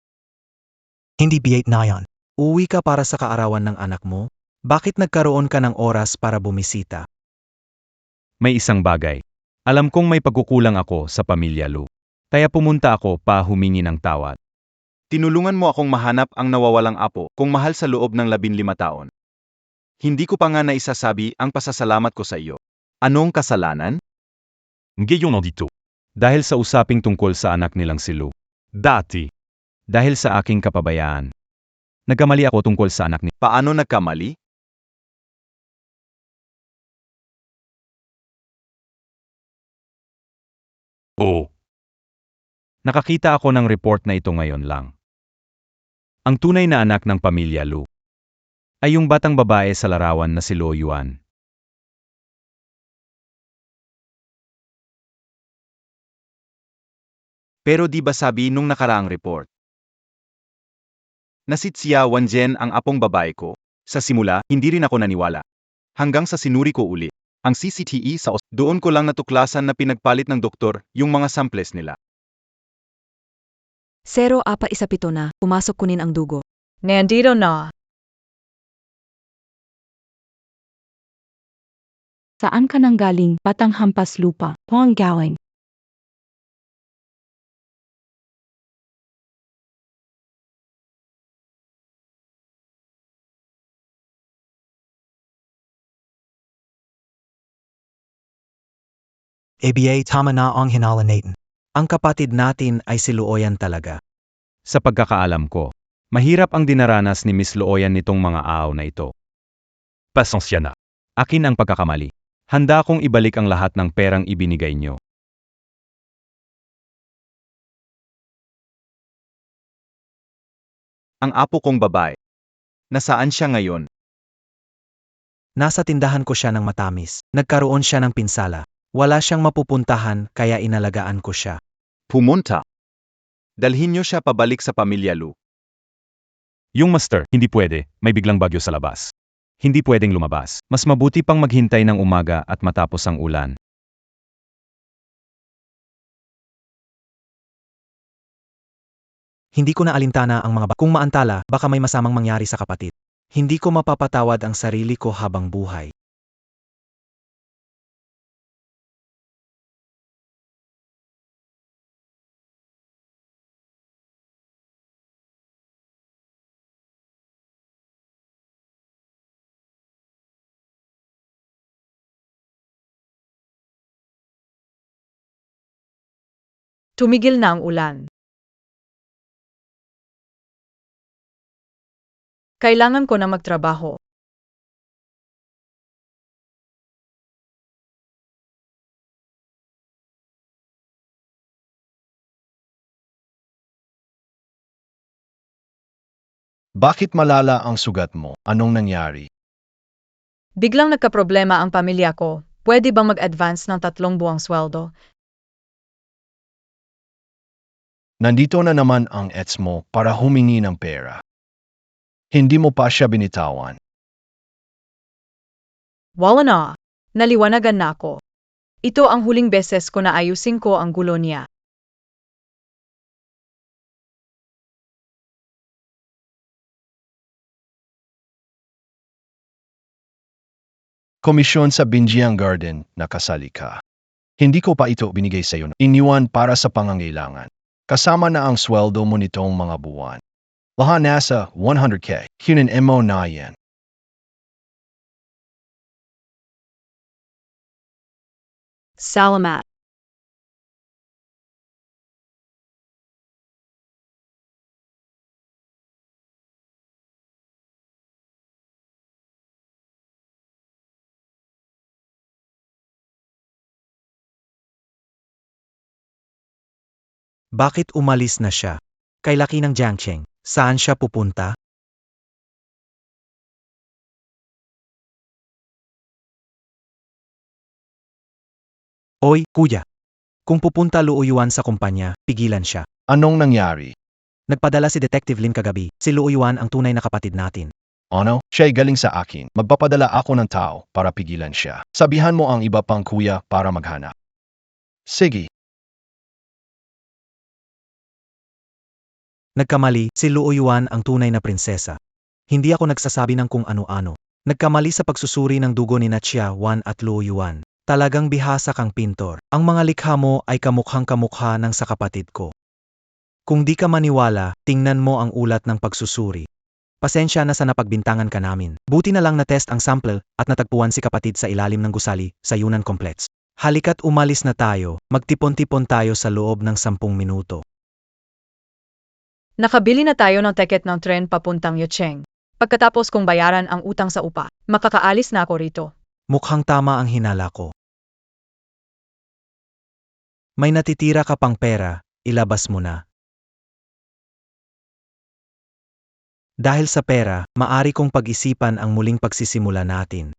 Hindi biyait na yan. Uwi ka para sa kaarawan ng anak mo? Bakit nagkaroon ka ng oras para bumisita? May isang bagay. Alam kong may pagkukulang ako sa pamilya Lu. Kaya pumunta ako pa humingi ng tawad. Tinulungan mo akong mahanap ang nawawalang apo kung mahal sa loob ng 15 taon. Hindi ko pa nga naisasabi ang pasasalamat ko sa iyo. Anong kasalanan? Ngayon dito. Dahil sa usaping tungkol sa anak nilang si Lu. Dati. Dahil sa aking kapabayaan. Nagkamali ako tungkol sa anak ni. Paano nagkamali? Oo. Nakakita ako ng report na ito ngayon lang. Ang tunay na anak ng pamilya Lu ay yung batang babae sa larawan na si Lo Yuan. Pero di ba sabi nung nakaraang report? Na si Xia Wanzhen ang apong babae ko. Sa simula, hindi rin ako naniwala. Hanggang sa sinuri ko uli. Ang CCTV sa doon ko lang natuklasan na pinagpalit ng doktor yung mga samples nila. 0.17 na, pumasok kunin ang dugo. Nandito na. Saan ka nang galing, batang hampas lupa? Huwag gawin. ABA tama na ang hinala natin. Ang kapatid natin ay si Luoyan talaga. Sa pagkakaalam ko, mahirap ang dinaranas ni Miss Luoyan nitong mga araw na ito. Pasensya na. Akin ang pagkakamali. Handa akong ibalik ang lahat ng perang ibinigay nyo. Ang apo kong babae. Nasaan siya ngayon? Nasa tindahan ko siya ng matamis. Nagkaroon siya ng pinsala. Wala siyang mapupuntahan kaya inalagaan ko siya. Pumunta. Dalhin niyo siya pabalik sa pamilya Lu. Yung master, hindi pwede, may biglang bagyo sa labas. Hindi pwedeng lumabas. Mas mabuti pang maghintay ng umaga at matapos ang ulan. Hindi ko na alintana ang mga kung maantala, baka may masamang mangyari sa kapatid. Hindi ko mapapatawad ang sarili ko habang buhay. Tumigil na ang ulan. Kailangan ko na magtrabaho. Bakit malala ang sugat mo? Anong nangyari? Biglang nagkaproblema ang pamilya ko. Pwede bang mag-advance ng 3 buwang sweldo? Nandito na naman ang ex mo para humingi ng pera. Hindi mo pa siya binitawan. Wala na. Naliwanagan na ako. Ito ang huling beses ko na ayusin ko ang gulo niya. Komisyon sa Binjiang Garden, nakasali ka. Hindi ko pa ito binigay sa iyo. Iniwan para sa pangangailangan. Kasama na ang sweldo mo nitong mga buwan. Lahat nasa 100K. Kunin mo na yan. Salamat. Bakit umalis na siya? Kay laki ng Jiangcheng. Saan siya pupunta? Oy, kuya. Kung pupunta Luoyuan sa kumpanya, pigilan siya. Anong nangyari? Nagpadala si Detective Lin kagabi. Si Luoyuan ang tunay na kapatid natin. Ano? Siya'y galing sa akin. Magpapadala ako ng tao para pigilan siya. Sabihan mo ang iba pang kuya para maghanap. Sige. Nagkamali, si Luoyuan ang tunay na prinsesa. Hindi ako nagsasabi ng kung ano-ano. Nagkamali sa pagsusuri ng dugo ni Chia Wan at Luoyuan. Talagang bihasa kang pintor. Ang mga likha mo ay kamukhang-kamukha ng sa kapatid ko. Kung di ka maniwala, tingnan mo ang ulat ng pagsusuri. Pasensya na sa napagbintangan ka namin. Buti na lang na-test ang sample at natagpuan si kapatid sa ilalim ng gusali sa Yunnan Complex. Halika't umalis na tayo, magtipon-tipon tayo sa loob ng 10 minuto. Nakabili na tayo ng ticket ng tren papuntang Yucheng. Pagkatapos kong bayaran ang utang sa upa, makakaalis na ako rito. Mukhang tama ang hinala ko. May natitira ka pang pera, ilabas mo na. Dahil sa pera, maari kong pag-isipan ang muling pagsisimula natin.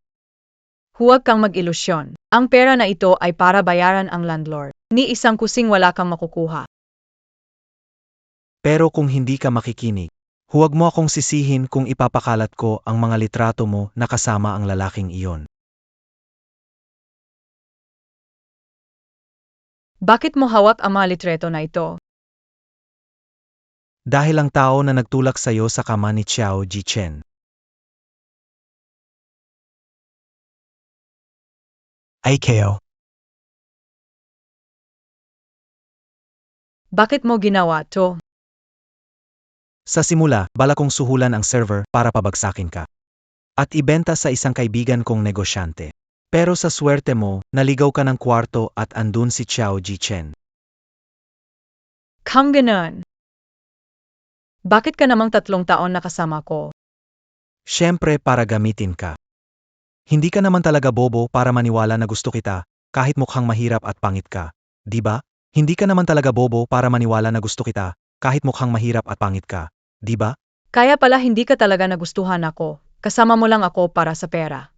Huwag kang mag-ilusyon. Ang pera na ito ay para bayaran ang landlord. Ni isang kusing wala kang makukuha. Pero kung hindi ka makikinig, huwag mo akong sisihin kung ipapakalat ko ang mga litrato mo na kasama ang lalaking iyon. Bakit mo hawak ang mga litreto na ito? Dahil ang tao na nagtulak sa'yo sa kama ni Xiao Jichen ay Keo. Bakit mo ginawa to? Sa simula, bala kong suhulan ang server para pabagsakin ka. At ibenta sa isang kaibigan kong negosyante. Pero sa swerte mo, naligaw ka ng kwarto at andun si Xiao Jichen. Kang ganun. Bakit ka namang 3 taon nakasama ko? Siyempre para gamitin ka. Hindi ka naman talaga bobo para maniwala na gusto kita, kahit mukhang mahirap at pangit ka. Di ba? Hindi ka naman talaga bobo para maniwala na gusto kita, kahit mukhang mahirap at pangit ka. Di ba? Kaya pala hindi ka talaga nagustuhan ako. Kasama mo lang ako para sa pera.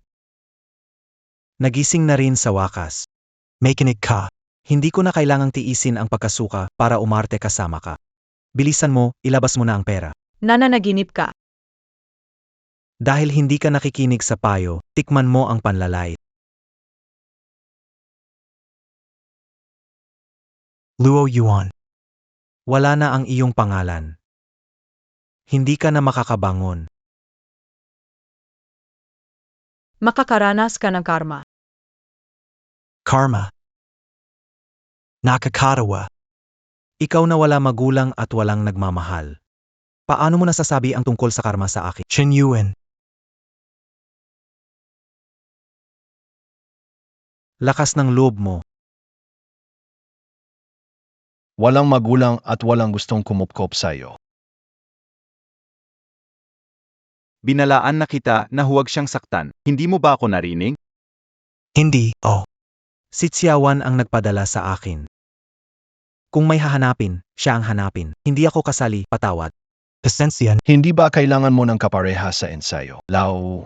Nagising na rin sa wakas. May kinig ka. Hindi ko na kailangang tiisin ang pagkasuka para umarte kasama ka. Bilisan mo, ilabas mo na ang pera. Nananaginip ka. Dahil hindi ka nakikinig sa payo, tikman mo ang panlalait. Luo Yuan. Wala na ang iyong pangalan. Hindi ka na makakabangon. Makakaranas ka ng karma. Karma. Nakakatawa. Ikaw na wala magulang at walang nagmamahal. Paano mo nasasabi ang tungkol sa karma sa akin? Chen Yuan. Lakas ng loob mo. Walang magulang at walang gustong kumupkop sa'yo. Binalaan na kita na huwag siyang saktan. Hindi mo ba ako narinig? Hindi, oh. Si Xiaowan ang nagpadala sa akin. Kung may hahanapin, siya ang hanapin. Hindi ako kasali, patawad. Pasensya. Hindi ba kailangan mo ng kapareha sa ensayo? Lao,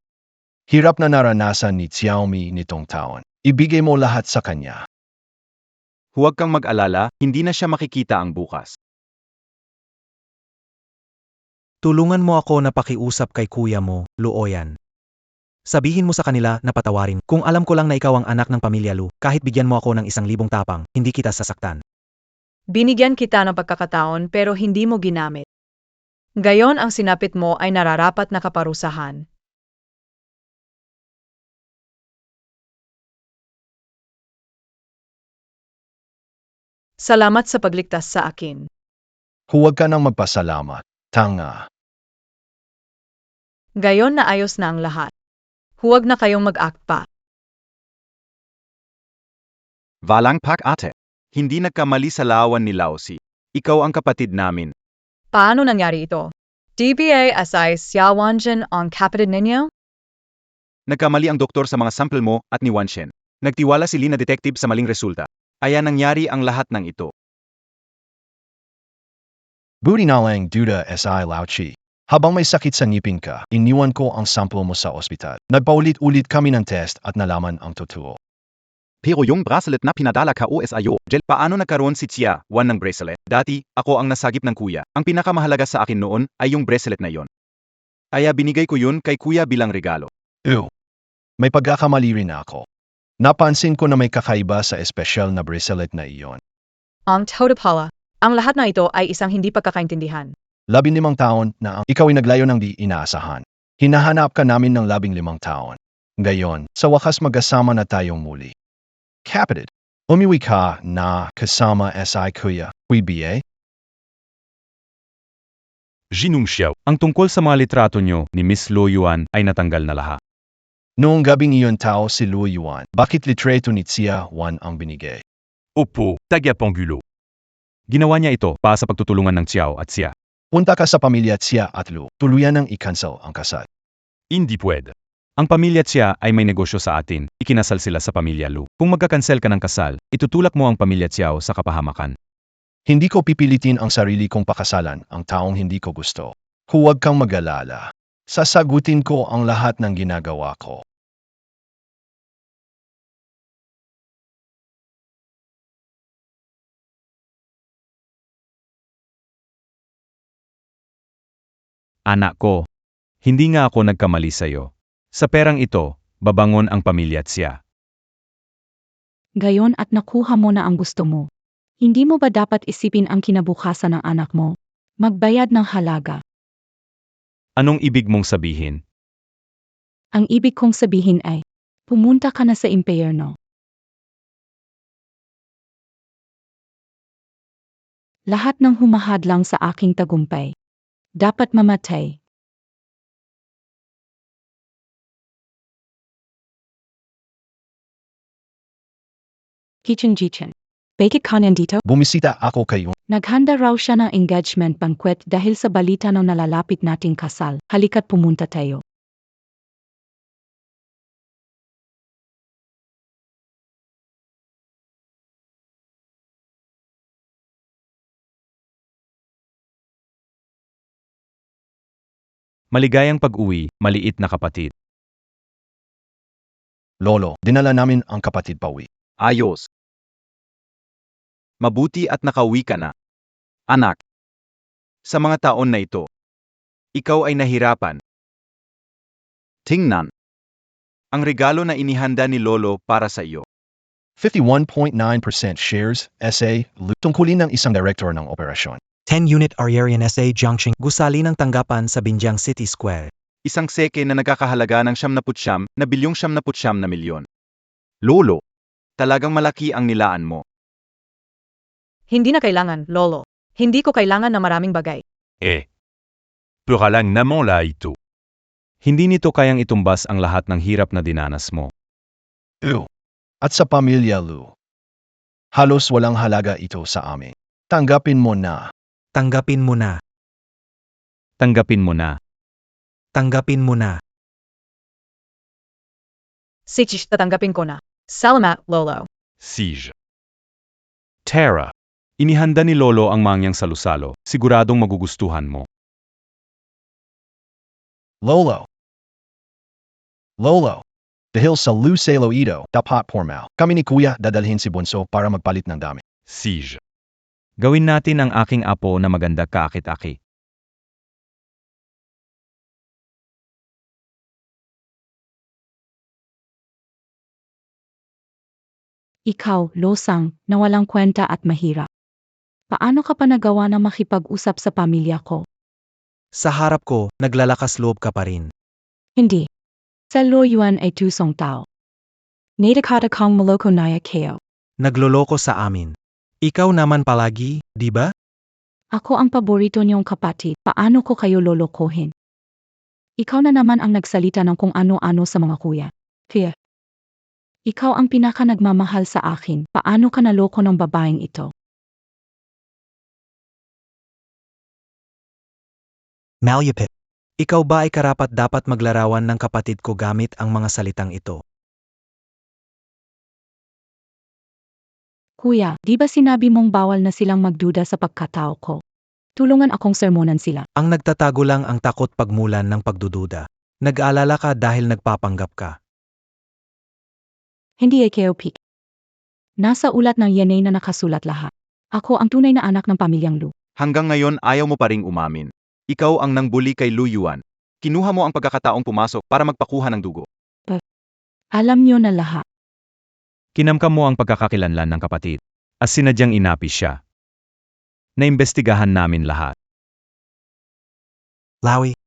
hirap na naranasan ni Xiaomi nitong taon. Ibigay mo lahat sa kanya. Huwag kang mag-alala, hindi na siya makikita ang bukas. Tulungan mo ako na pakiusap kay kuya mo, Luoyan. Sabihin mo sa kanila na patawarin. Kung alam ko lang na ikaw ang anak ng pamilya Lu, kahit bigyan mo ako ng 1,000 tapang, hindi kita sasaktan. Binigyan kita ng pagkakataon pero hindi mo ginamit. Gayon ang sinapit mo ay nararapat na kaparusahan. Salamat sa pagligtas sa akin. Huwag ka nang magpasalamat. Tanga. Gayon na ayos na ang lahat. Huwag na kayong mag-act pa. Walang pak-ate. Hindi nagkamali sa lawan ni Laosi. Ikaw ang kapatid namin. Paano nangyari ito? DBA asay Xiaowanjin ang kapatid ninyo? Nagkamali ang doktor sa mga sample mo at ni Wanshen. Nagtiwala si Lin na detective sa maling resulta. Kaya nangyari ang lahat ng ito. Buti na lang duda SI Lauchi. Habang may sakit sa ngipin ka, iniwan ko ang sample mo sa ospital. Nagpaulit-ulit kami ng test at nalaman ang totoo. Pero yung bracelet na pinadala ka OSIO, Jel, paano nagkaroon si Tia Wan ng bracelet? Dati, ako ang nasagip ng kuya. Ang pinakamahalaga sa akin noon ay yung bracelet na yon. Kaya binigay ko yun kay kuya bilang regalo. May pagkakamali rin ako. Napansin ko na may kakaiba sa espesyal na bracelet na iyon. Ang totoo ang lahat na ito ay isang hindi pagkakaintindihan. 15 taon na ikaw ay naglayo ng di inaasahan. Hinahanap ka namin ng 15 taon. Ngayon, sa wakas magkasama na tayong muli. Kapatid, umiwi ka na kasama SI Kuya, WBA? Jinung Xiao, ang tungkol sa mga litrato nyo ni Miss Luo Yuan ay natanggal na lahat. Noong gabing iyon tao si Luo Yuan, bakit litreto ni Tia Wan ang binigay? Opo, Tagapangulo. Ginawa niya ito para sa pagtutulungan ng Xiao at Xia. Punta ka sa pamilya Tia at Lu, tuluyan ng i-cancel ang kasal. Hindi pwede. Ang pamilya Xia ay may negosyo sa atin, ikinasal sila sa pamilya Lu. Kung magkakansel ka ng kasal, itutulak mo ang pamilya Xiao sa kapahamakan. Hindi ko pipilitin ang sarili kong pakasalan ang taong hindi ko gusto. Huwag kang mag-alala. Sasagutin ko ang lahat ng ginagawa ko. Anak ko, hindi nga ako nagkamali sa'yo. Sa perang ito, babangon ang pamilya Xia. Gayon at nakuha mo na ang gusto mo. Hindi mo ba dapat isipin ang kinabukasan ng anak mo? Magbayad ng halaga. Anong ibig mong sabihin? Ang ibig kong sabihin ay, pumunta ka na sa impyerno. Lahat ng humahadlang sa aking tagumpay, dapat mamatay. Kichin. Bakit ka nandito? Bumisita ako kayo. Naghanda raw siya ng engagement banquet dahil sa balita ng nalalapit nating kasal. Halika't pumunta tayo. Maligayang pag-uwi, maliit na kapatid. Lolo, dinala namin ang kapatid pauwi. Ayos. Mabuti at nakauwi ka na. Anak. Sa mga taon na ito, ikaw ay nahirapan. Tingnan. Ang regalo na inihanda ni Lolo para sa iyo. 51.9% shares, SA, tungkulin ng isang director ng operasyon. 10-unit Ariarian SA Junction gusali ng tanggapan sa Binjang City Square. Isang seke na nagkakahalaga ng 79 na bilyong 79 na milyon. Lolo, talagang malaki ang nilaan mo. Hindi na kailangan, Lolo. Hindi ko kailangan ng maraming bagay. Puralang namon la ito. Hindi nito kayang itumbas ang lahat ng hirap na dinanas mo. At sa pamilya Lu, halos walang halaga ito sa amin. Tanggapin mo na. Tanggapin mo na. Tanggapin mo na. Tanggapin mo na. Sichish, tatanggapin ko na. Salamat, Lolo. Siege. Tara. Inihanda ni Lolo ang mangyang salusalo. Siguradong magugustuhan mo. Lolo. Dahil sa Lu Salo ito, dapat formal. Kami ni Kuya dadalhin si Bunso para magpalit ng dami. Siege. Gawin natin ang aking apo na maganda kaakit-aki. Ikaw, Losang, na walang kwenta at mahirap. Paano ka pa nagawa na makipag-usap sa pamilya ko? Sa harap ko, naglalakas loob ka pa rin. Hindi. Sa Loyuan ay tusong tao. Nadakata kang maloko naya kayo. Nagloloko sa amin. Ikaw naman palagi, di ba? Ako ang paborito niyong kapatid. Paano ko kayo lolokohin? Ikaw na naman ang nagsalita ng kung ano-ano sa mga kuya. Kaya, ikaw ang pinaka nagmamahal sa akin. Paano ka naloko ng babaeng ito? Malyapit. Ikaw ba ay karapat-dapat maglarawan ng kapatid ko gamit ang mga salitang ito? Kuya, di ba sinabi mong bawal na silang magduda sa pagkatao ko? Tulungan akong sermonan sila. Ang nagtatago lang ang takot pagmulan ng pagdududa. Nag-aalala ka dahil nagpapanggap ka. Hindi ay kayo pik. Nasa ulat ng yanay na nakasulat lahat. Ako ang tunay na anak ng pamilyang Lu. Hanggang ngayon ayaw mo pa ring umamin. Ikaw ang nangbuli kay Lu Yuan. Kinuha mo ang pagkakataong pumasok para magpakuha ng dugo. Alam niyo na lahat. Kinamkam mo ang pagkakakilanlan ng kapatid. At sinadyang inapi siya. Naimbestigahan namin lahat. Lawi.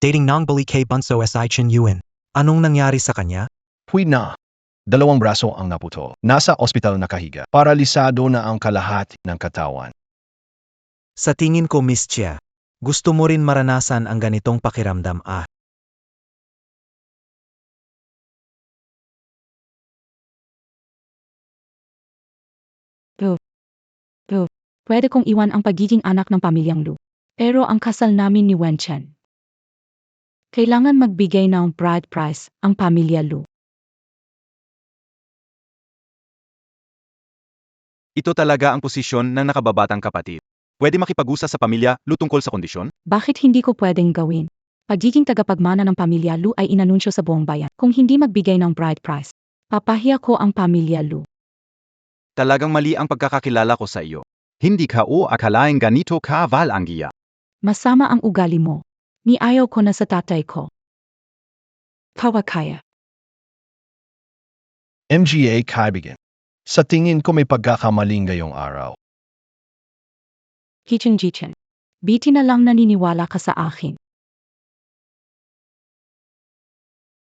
Dating nang bali kay Bunso S.I. Chen Yuan. Anong nangyari sa kanya? Puwi na. 2 braso ang naputol. Nasa ospital nakahiga. Paralisado na ang kalahati ng katawan. Sa tingin ko, Miss Chia, gusto mo rin maranasan ang ganitong pakiramdam Pwede kong iwan ang pagiging anak ng pamilyang Lu. Pero ang kasal namin ni Wen Chen. Kailangan magbigay ng bride price ang pamilya Lu. Ito talaga ang posisyon ng nakababatang kapatid. Pwede makipag-usap sa pamilya Lu tungkol sa kondisyon? Bakit hindi ko pwedeng gawin? Pagiging tagapagmana ng pamilya Lu ay inanunsyo sa buong bayan. Kung hindi magbigay ng bride price, papahiya ko ang pamilya Lu. Talagang mali ang pagkakakilala ko sa iyo. Hindi ka o akalaing ganito ka valanggiya. Masama ang ugali mo. Ni ayaw ko na sa tatay ko. Kawakaya. MGA kaibigan. Sa tingin ko may pagkakamaling ngayong araw. Kichin-jichin. Biti na lang naniniwala ka sa akin.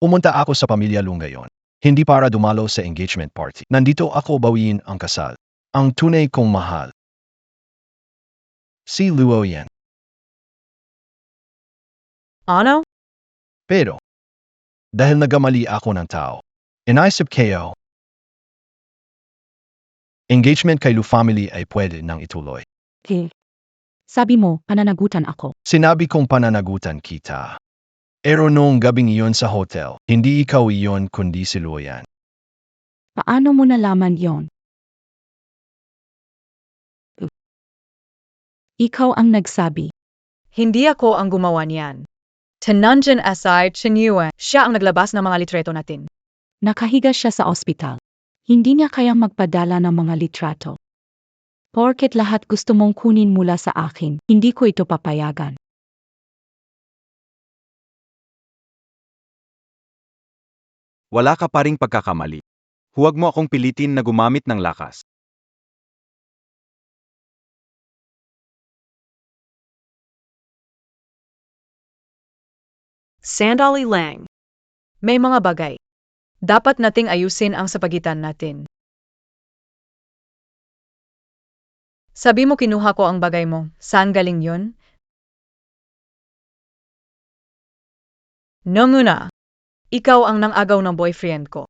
Pumunta ako sa pamilya Lu ngayon. Hindi para dumalo sa engagement party. Nandito ako bawiin ang kasal. Ang tunay kong mahal. Si Luo yan. Ano? Pero, dahil nagamali ako ng tao, inaisip kayo, engagement kay Lu family ay pwede nang ituloy. Sabi mo, pananagutan ako. Sinabi kong pananagutan kita. Pero noong gabing iyon sa hotel, hindi ikaw iyon kundi si Luo yan. Paano mo nalaman yon? Ikaw ang nagsabi. Hindi ako ang gumawa niyan. Tenanjan S.I. Chen Yuan, siya ang naglabas ng mga litreto natin. Nakahiga siya sa ospital. Hindi niya kayang magpadala ng mga litrato. Porket lahat gusto mong kunin mula sa akin, hindi ko ito papayagan. Wala ka pa ring pagkakamali. Huwag mo akong pilitin na gumamit ng lakas. Sandali lang. May mga bagay. Dapat nating ayusin ang sapagitan natin. Sabi mo kinuha ko ang bagay mo. Saan galing yun? Noong una, ikaw ang nang-agaw ng boyfriend ko.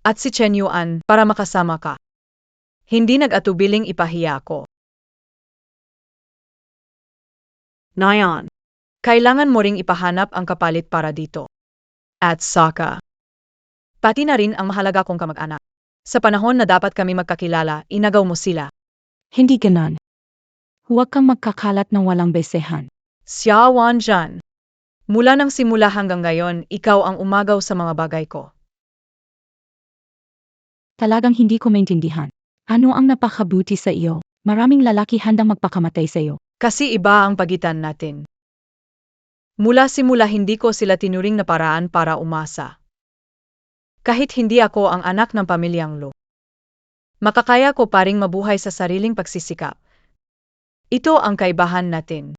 At si Chen Yuan para makasama ka. Hindi nag-atubiling ipahiya ko. Nyan. Kailangan mo ring ipahanap ang kapalit para dito. At saka. Pati na rin ang mahalaga kong kamag-anak. Sa panahon na dapat kami magkakilala, inagaw mo sila. Hindi ganon. Huwag kang magkakalat ng walang besehan. Xia Wanjan. Mula nang simula hanggang ngayon, ikaw ang umagaw sa mga bagay ko. Talagang hindi ko maintindihan. Ano ang napakabuti sa iyo? Maraming lalaki handang magpakamatay sa iyo. Kasi iba ang pagitan natin. Mula simula hindi ko sila tinuring na paraan para umasa. Kahit hindi ako ang anak ng pamilyang Lu. Makakaya ko pa ring mabuhay sa sariling pagsisikap. Ito ang kaibahan natin.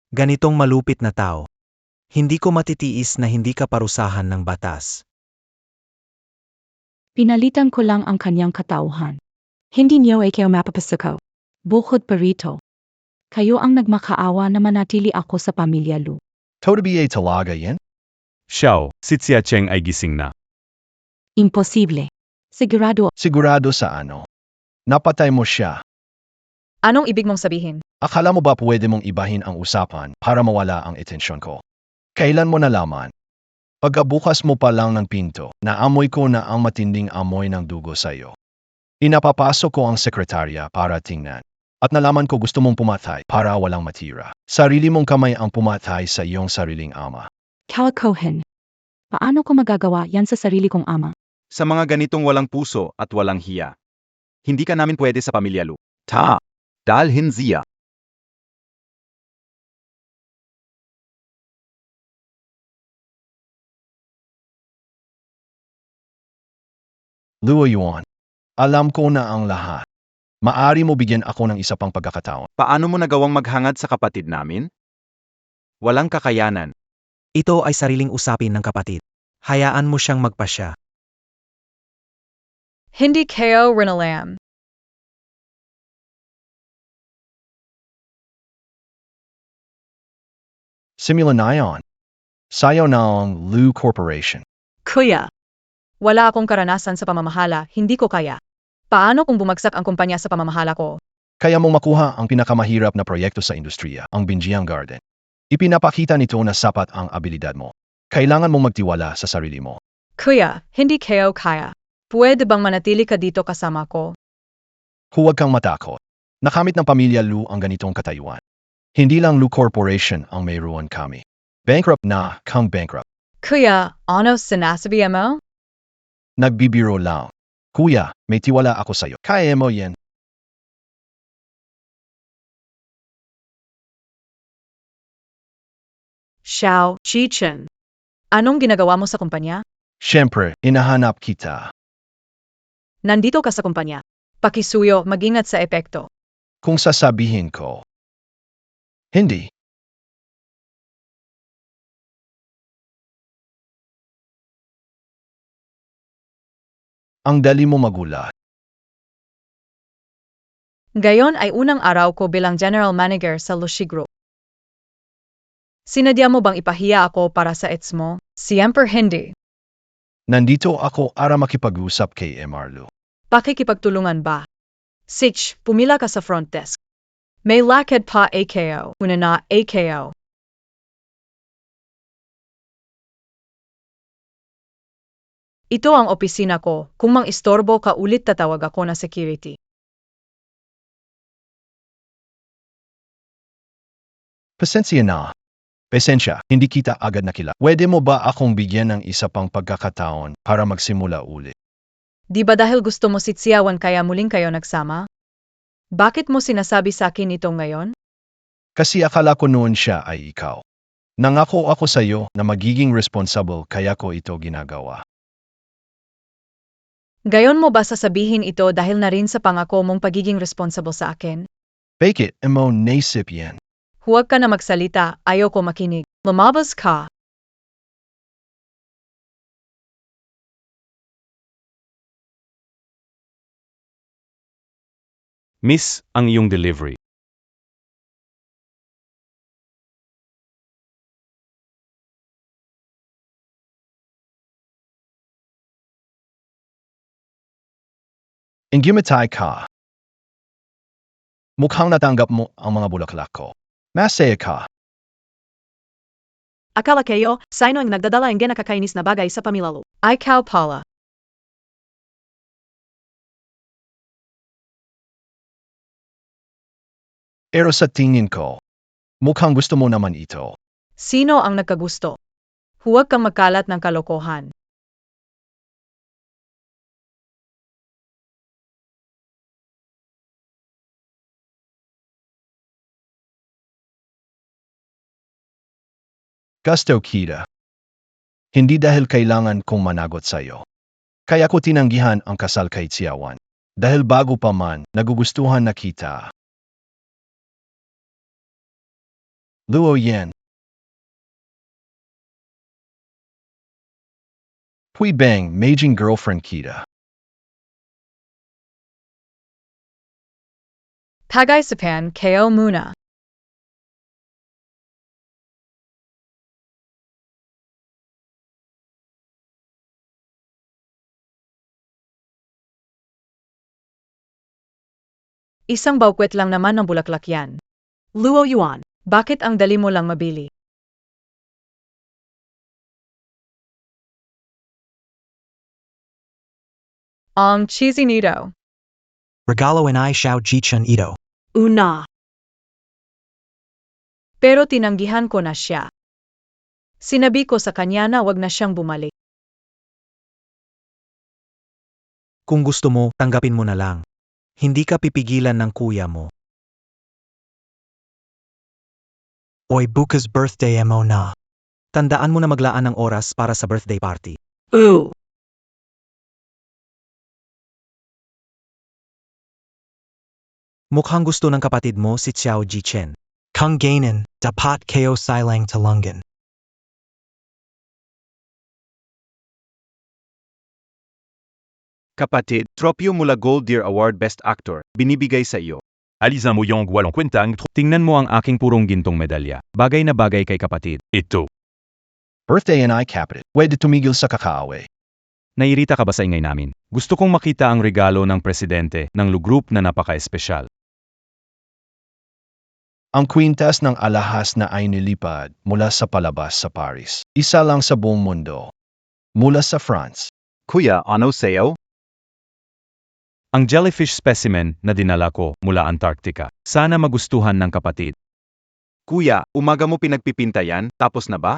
Ganitong malupit na tao. Hindi ko matitiis na hindi ka parusahan ng batas. Pinalitan ko lang ang kanyang katauhan. Hindi niyo ay kayo mapapasakaw. Bukod pa rito. Kayo ang nagmakaawa na manatili ako sa pamilya Lu. Totobi talaga yan? Xiao, si Xia Cheng ay gising na. Imposible. Sigurado. Sigurado sa ano? Napatay mo siya. Anong ibig mong sabihin? Akala mo ba pwede mong ibahin ang usapan para mawala ang atensyon ko? Kailan mo nalaman? Pagkabukas mo pa lang ng pinto, naamoy ko na ang matinding amoy ng dugo sa iyo. Inapapasok ko ang sekretarya para tingnan. At nalaman ko gusto mong pumatay para walang matira. Sarili mong kamay ang pumatay sa iyong sariling ama. Kalokohan. Paano ko magagawa yan sa sarili kong ama? Sa mga ganitong walang puso at walang hiya. Hindi ka namin pwede sa pamilya Lu. Ta. Dalhin siya. Luo Yuan, alam ko na ang lahat. Maari mo bigyan ako ng isa pang pagkakataon. Paano mo nagawang maghangad sa kapatid namin? Walang kakayanan. Ito ay sariling usapin ng kapatid. Hayaan mo siyang magpasya. Hindi kayo rinalam. Simula na yon. Sayo na ang Lu Corporation. Kuya. Wala akong karanasan sa pamamahala, hindi ko kaya. Paano kung bumagsak ang kumpanya sa pamamahala ko? Kaya mong makuha ang pinakamahirap na proyekto sa industriya, ang Binjiang Garden. Ipinapakita nito na sapat ang abilidad mo. Kailangan mong magtiwala sa sarili mo. Kuya, hindi kayo kaya. Pwede bang manatili ka dito kasama ko? Huwag kang matakot. Nakamit ng pamilya Lu ang ganitong katayuan. Hindi lang Lu Corporation ang mayroon kami. Bankrupt na kang bankrupt. Kuya, ano sinasabi mo? Nagbibiro lang. Kuya, may tiwala ako sa'yo. Kaya mo yan. Xiao Chichen. Anong ginagawa mo sa kumpanya? Siyempre, inahanap kita. Nandito ka sa kumpanya. Pakisuyo, mag-ingat sa epekto. Kung sasabihin ko. Hindi. Ang dali mo magulat. Gayon ay unang araw ko bilang general manager sa Lushi Group. Sinadya mo bang ipahiya ako para sa ets mo? Siyempre hindi. Nandito ako para makipag-usap kay Emarlo. Pakikipagtulungan ba? Sich, pumila ka sa front desk. May lakad pa AKO, una na AKO. Ito ang opisina ko, kung mang-istorbo ka ulit tatawag ako na security. Pasensya na. Pasensya, hindi kita agad nakilala. Pwede mo ba akong bigyan ng isa pang pagkakataon para magsimula ulit? Di ba dahil gusto mo sitsiyawan kaya muling kayo nagsama? Bakit mo sinasabi sa akin ito ngayon? Kasi akala ko noon siya ay ikaw. Nangako ako sa iyo na magiging responsible kaya ko ito ginagawa. Gayon mo ba sasabihin ito dahil na rin sa pangako mong pagiging responsible sa akin? Fake it, emo naisip yan. Huwag ka na magsalita, ayoko makinig. Lumabas ka. Miss, ang iyong delivery. Ingumatay ka. Mukhang natanggap mo ang mga bulaklak ko. Masaya ka. Akala kayo, sino ang nagdadala ng nakakainis na bagay sa pamilya Lu? Ikaw pala. Pero sa tingin ko, mukhang gusto mo naman ito. Sino ang nagkagusto? Huwag kang magkalat ng kalokohan. Gusto kita. Hindi dahil kailangan kong managot sa iyo. Kaya ko tinanggihan ang kasal kay Tsiawan. Dahil bago pa man, nagugustuhan na kita. Luo yan. Pui bang, maging girlfriend kita. Pag-isipan kayo muna. Isang baukwet lang naman ng bulaklak yan. Luo Yuan. Bakit ang dali mo lang mabili? Ang cheesy nito. Regalo and I Xiao Jichen Ito. Una. Pero tinanggihan ko na siya. Sinabi ko sa kanya na wag na siyang bumalik. Kung gusto mo, tanggapin mo na lang. Hindi ka pipigilan ng kuya mo. Oy, bukas birthday mo na. Tandaan mo na maglaan ng oras para sa birthday party. Ooh. Mukhang gusto ng kapatid mo si Xiao Jichen. Kung gainin, dapat kayo silang talungan. Kapatid, Tropio mula Gold Deer Award Best Actor, binibigay sa iyo. Aliza mo yung walong kwentang. Tingnan mo ang aking purong gintong medalya. Bagay na bagay kay kapatid. Ito. Birthday and I capital. Pwede tumigil sa kakaaway. Nairita ka ba sa ingay namin? Gusto kong makita ang regalo ng presidente ng Lugroup na napaka-espesyal. Ang kwintas ng alahas na ay nilipad mula sa palabas sa Paris. Isa lang sa buong mundo. Mula sa France. Kuya, ano sa'yo? Ang jellyfish specimen na dinala ko mula Antarctica. Sana magustuhan ng kapatid. Kuya, umaga mo pinagpipinta yan, tapos na ba?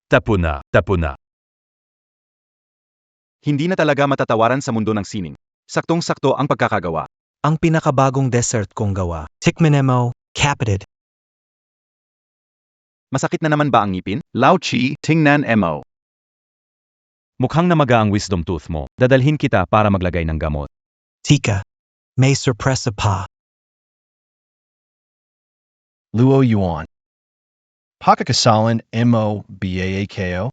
Tapo na, tapo na. Hindi na talaga matatawaran sa mundo ng sining. Saktong-sakto ang pagkakagawa. Ang pinakabagong dessert kong gawa. Tikmanemo, kapatid. Masakit na naman ba ang ngipin? Lao Chi, tingnan mo. Mukhang namaga ang wisdom tooth mo. Dadalhin kita para maglagay ng gamot. Tika, may sorpresa pa. Luo Yuan. Pakakasalan mo BAAKO.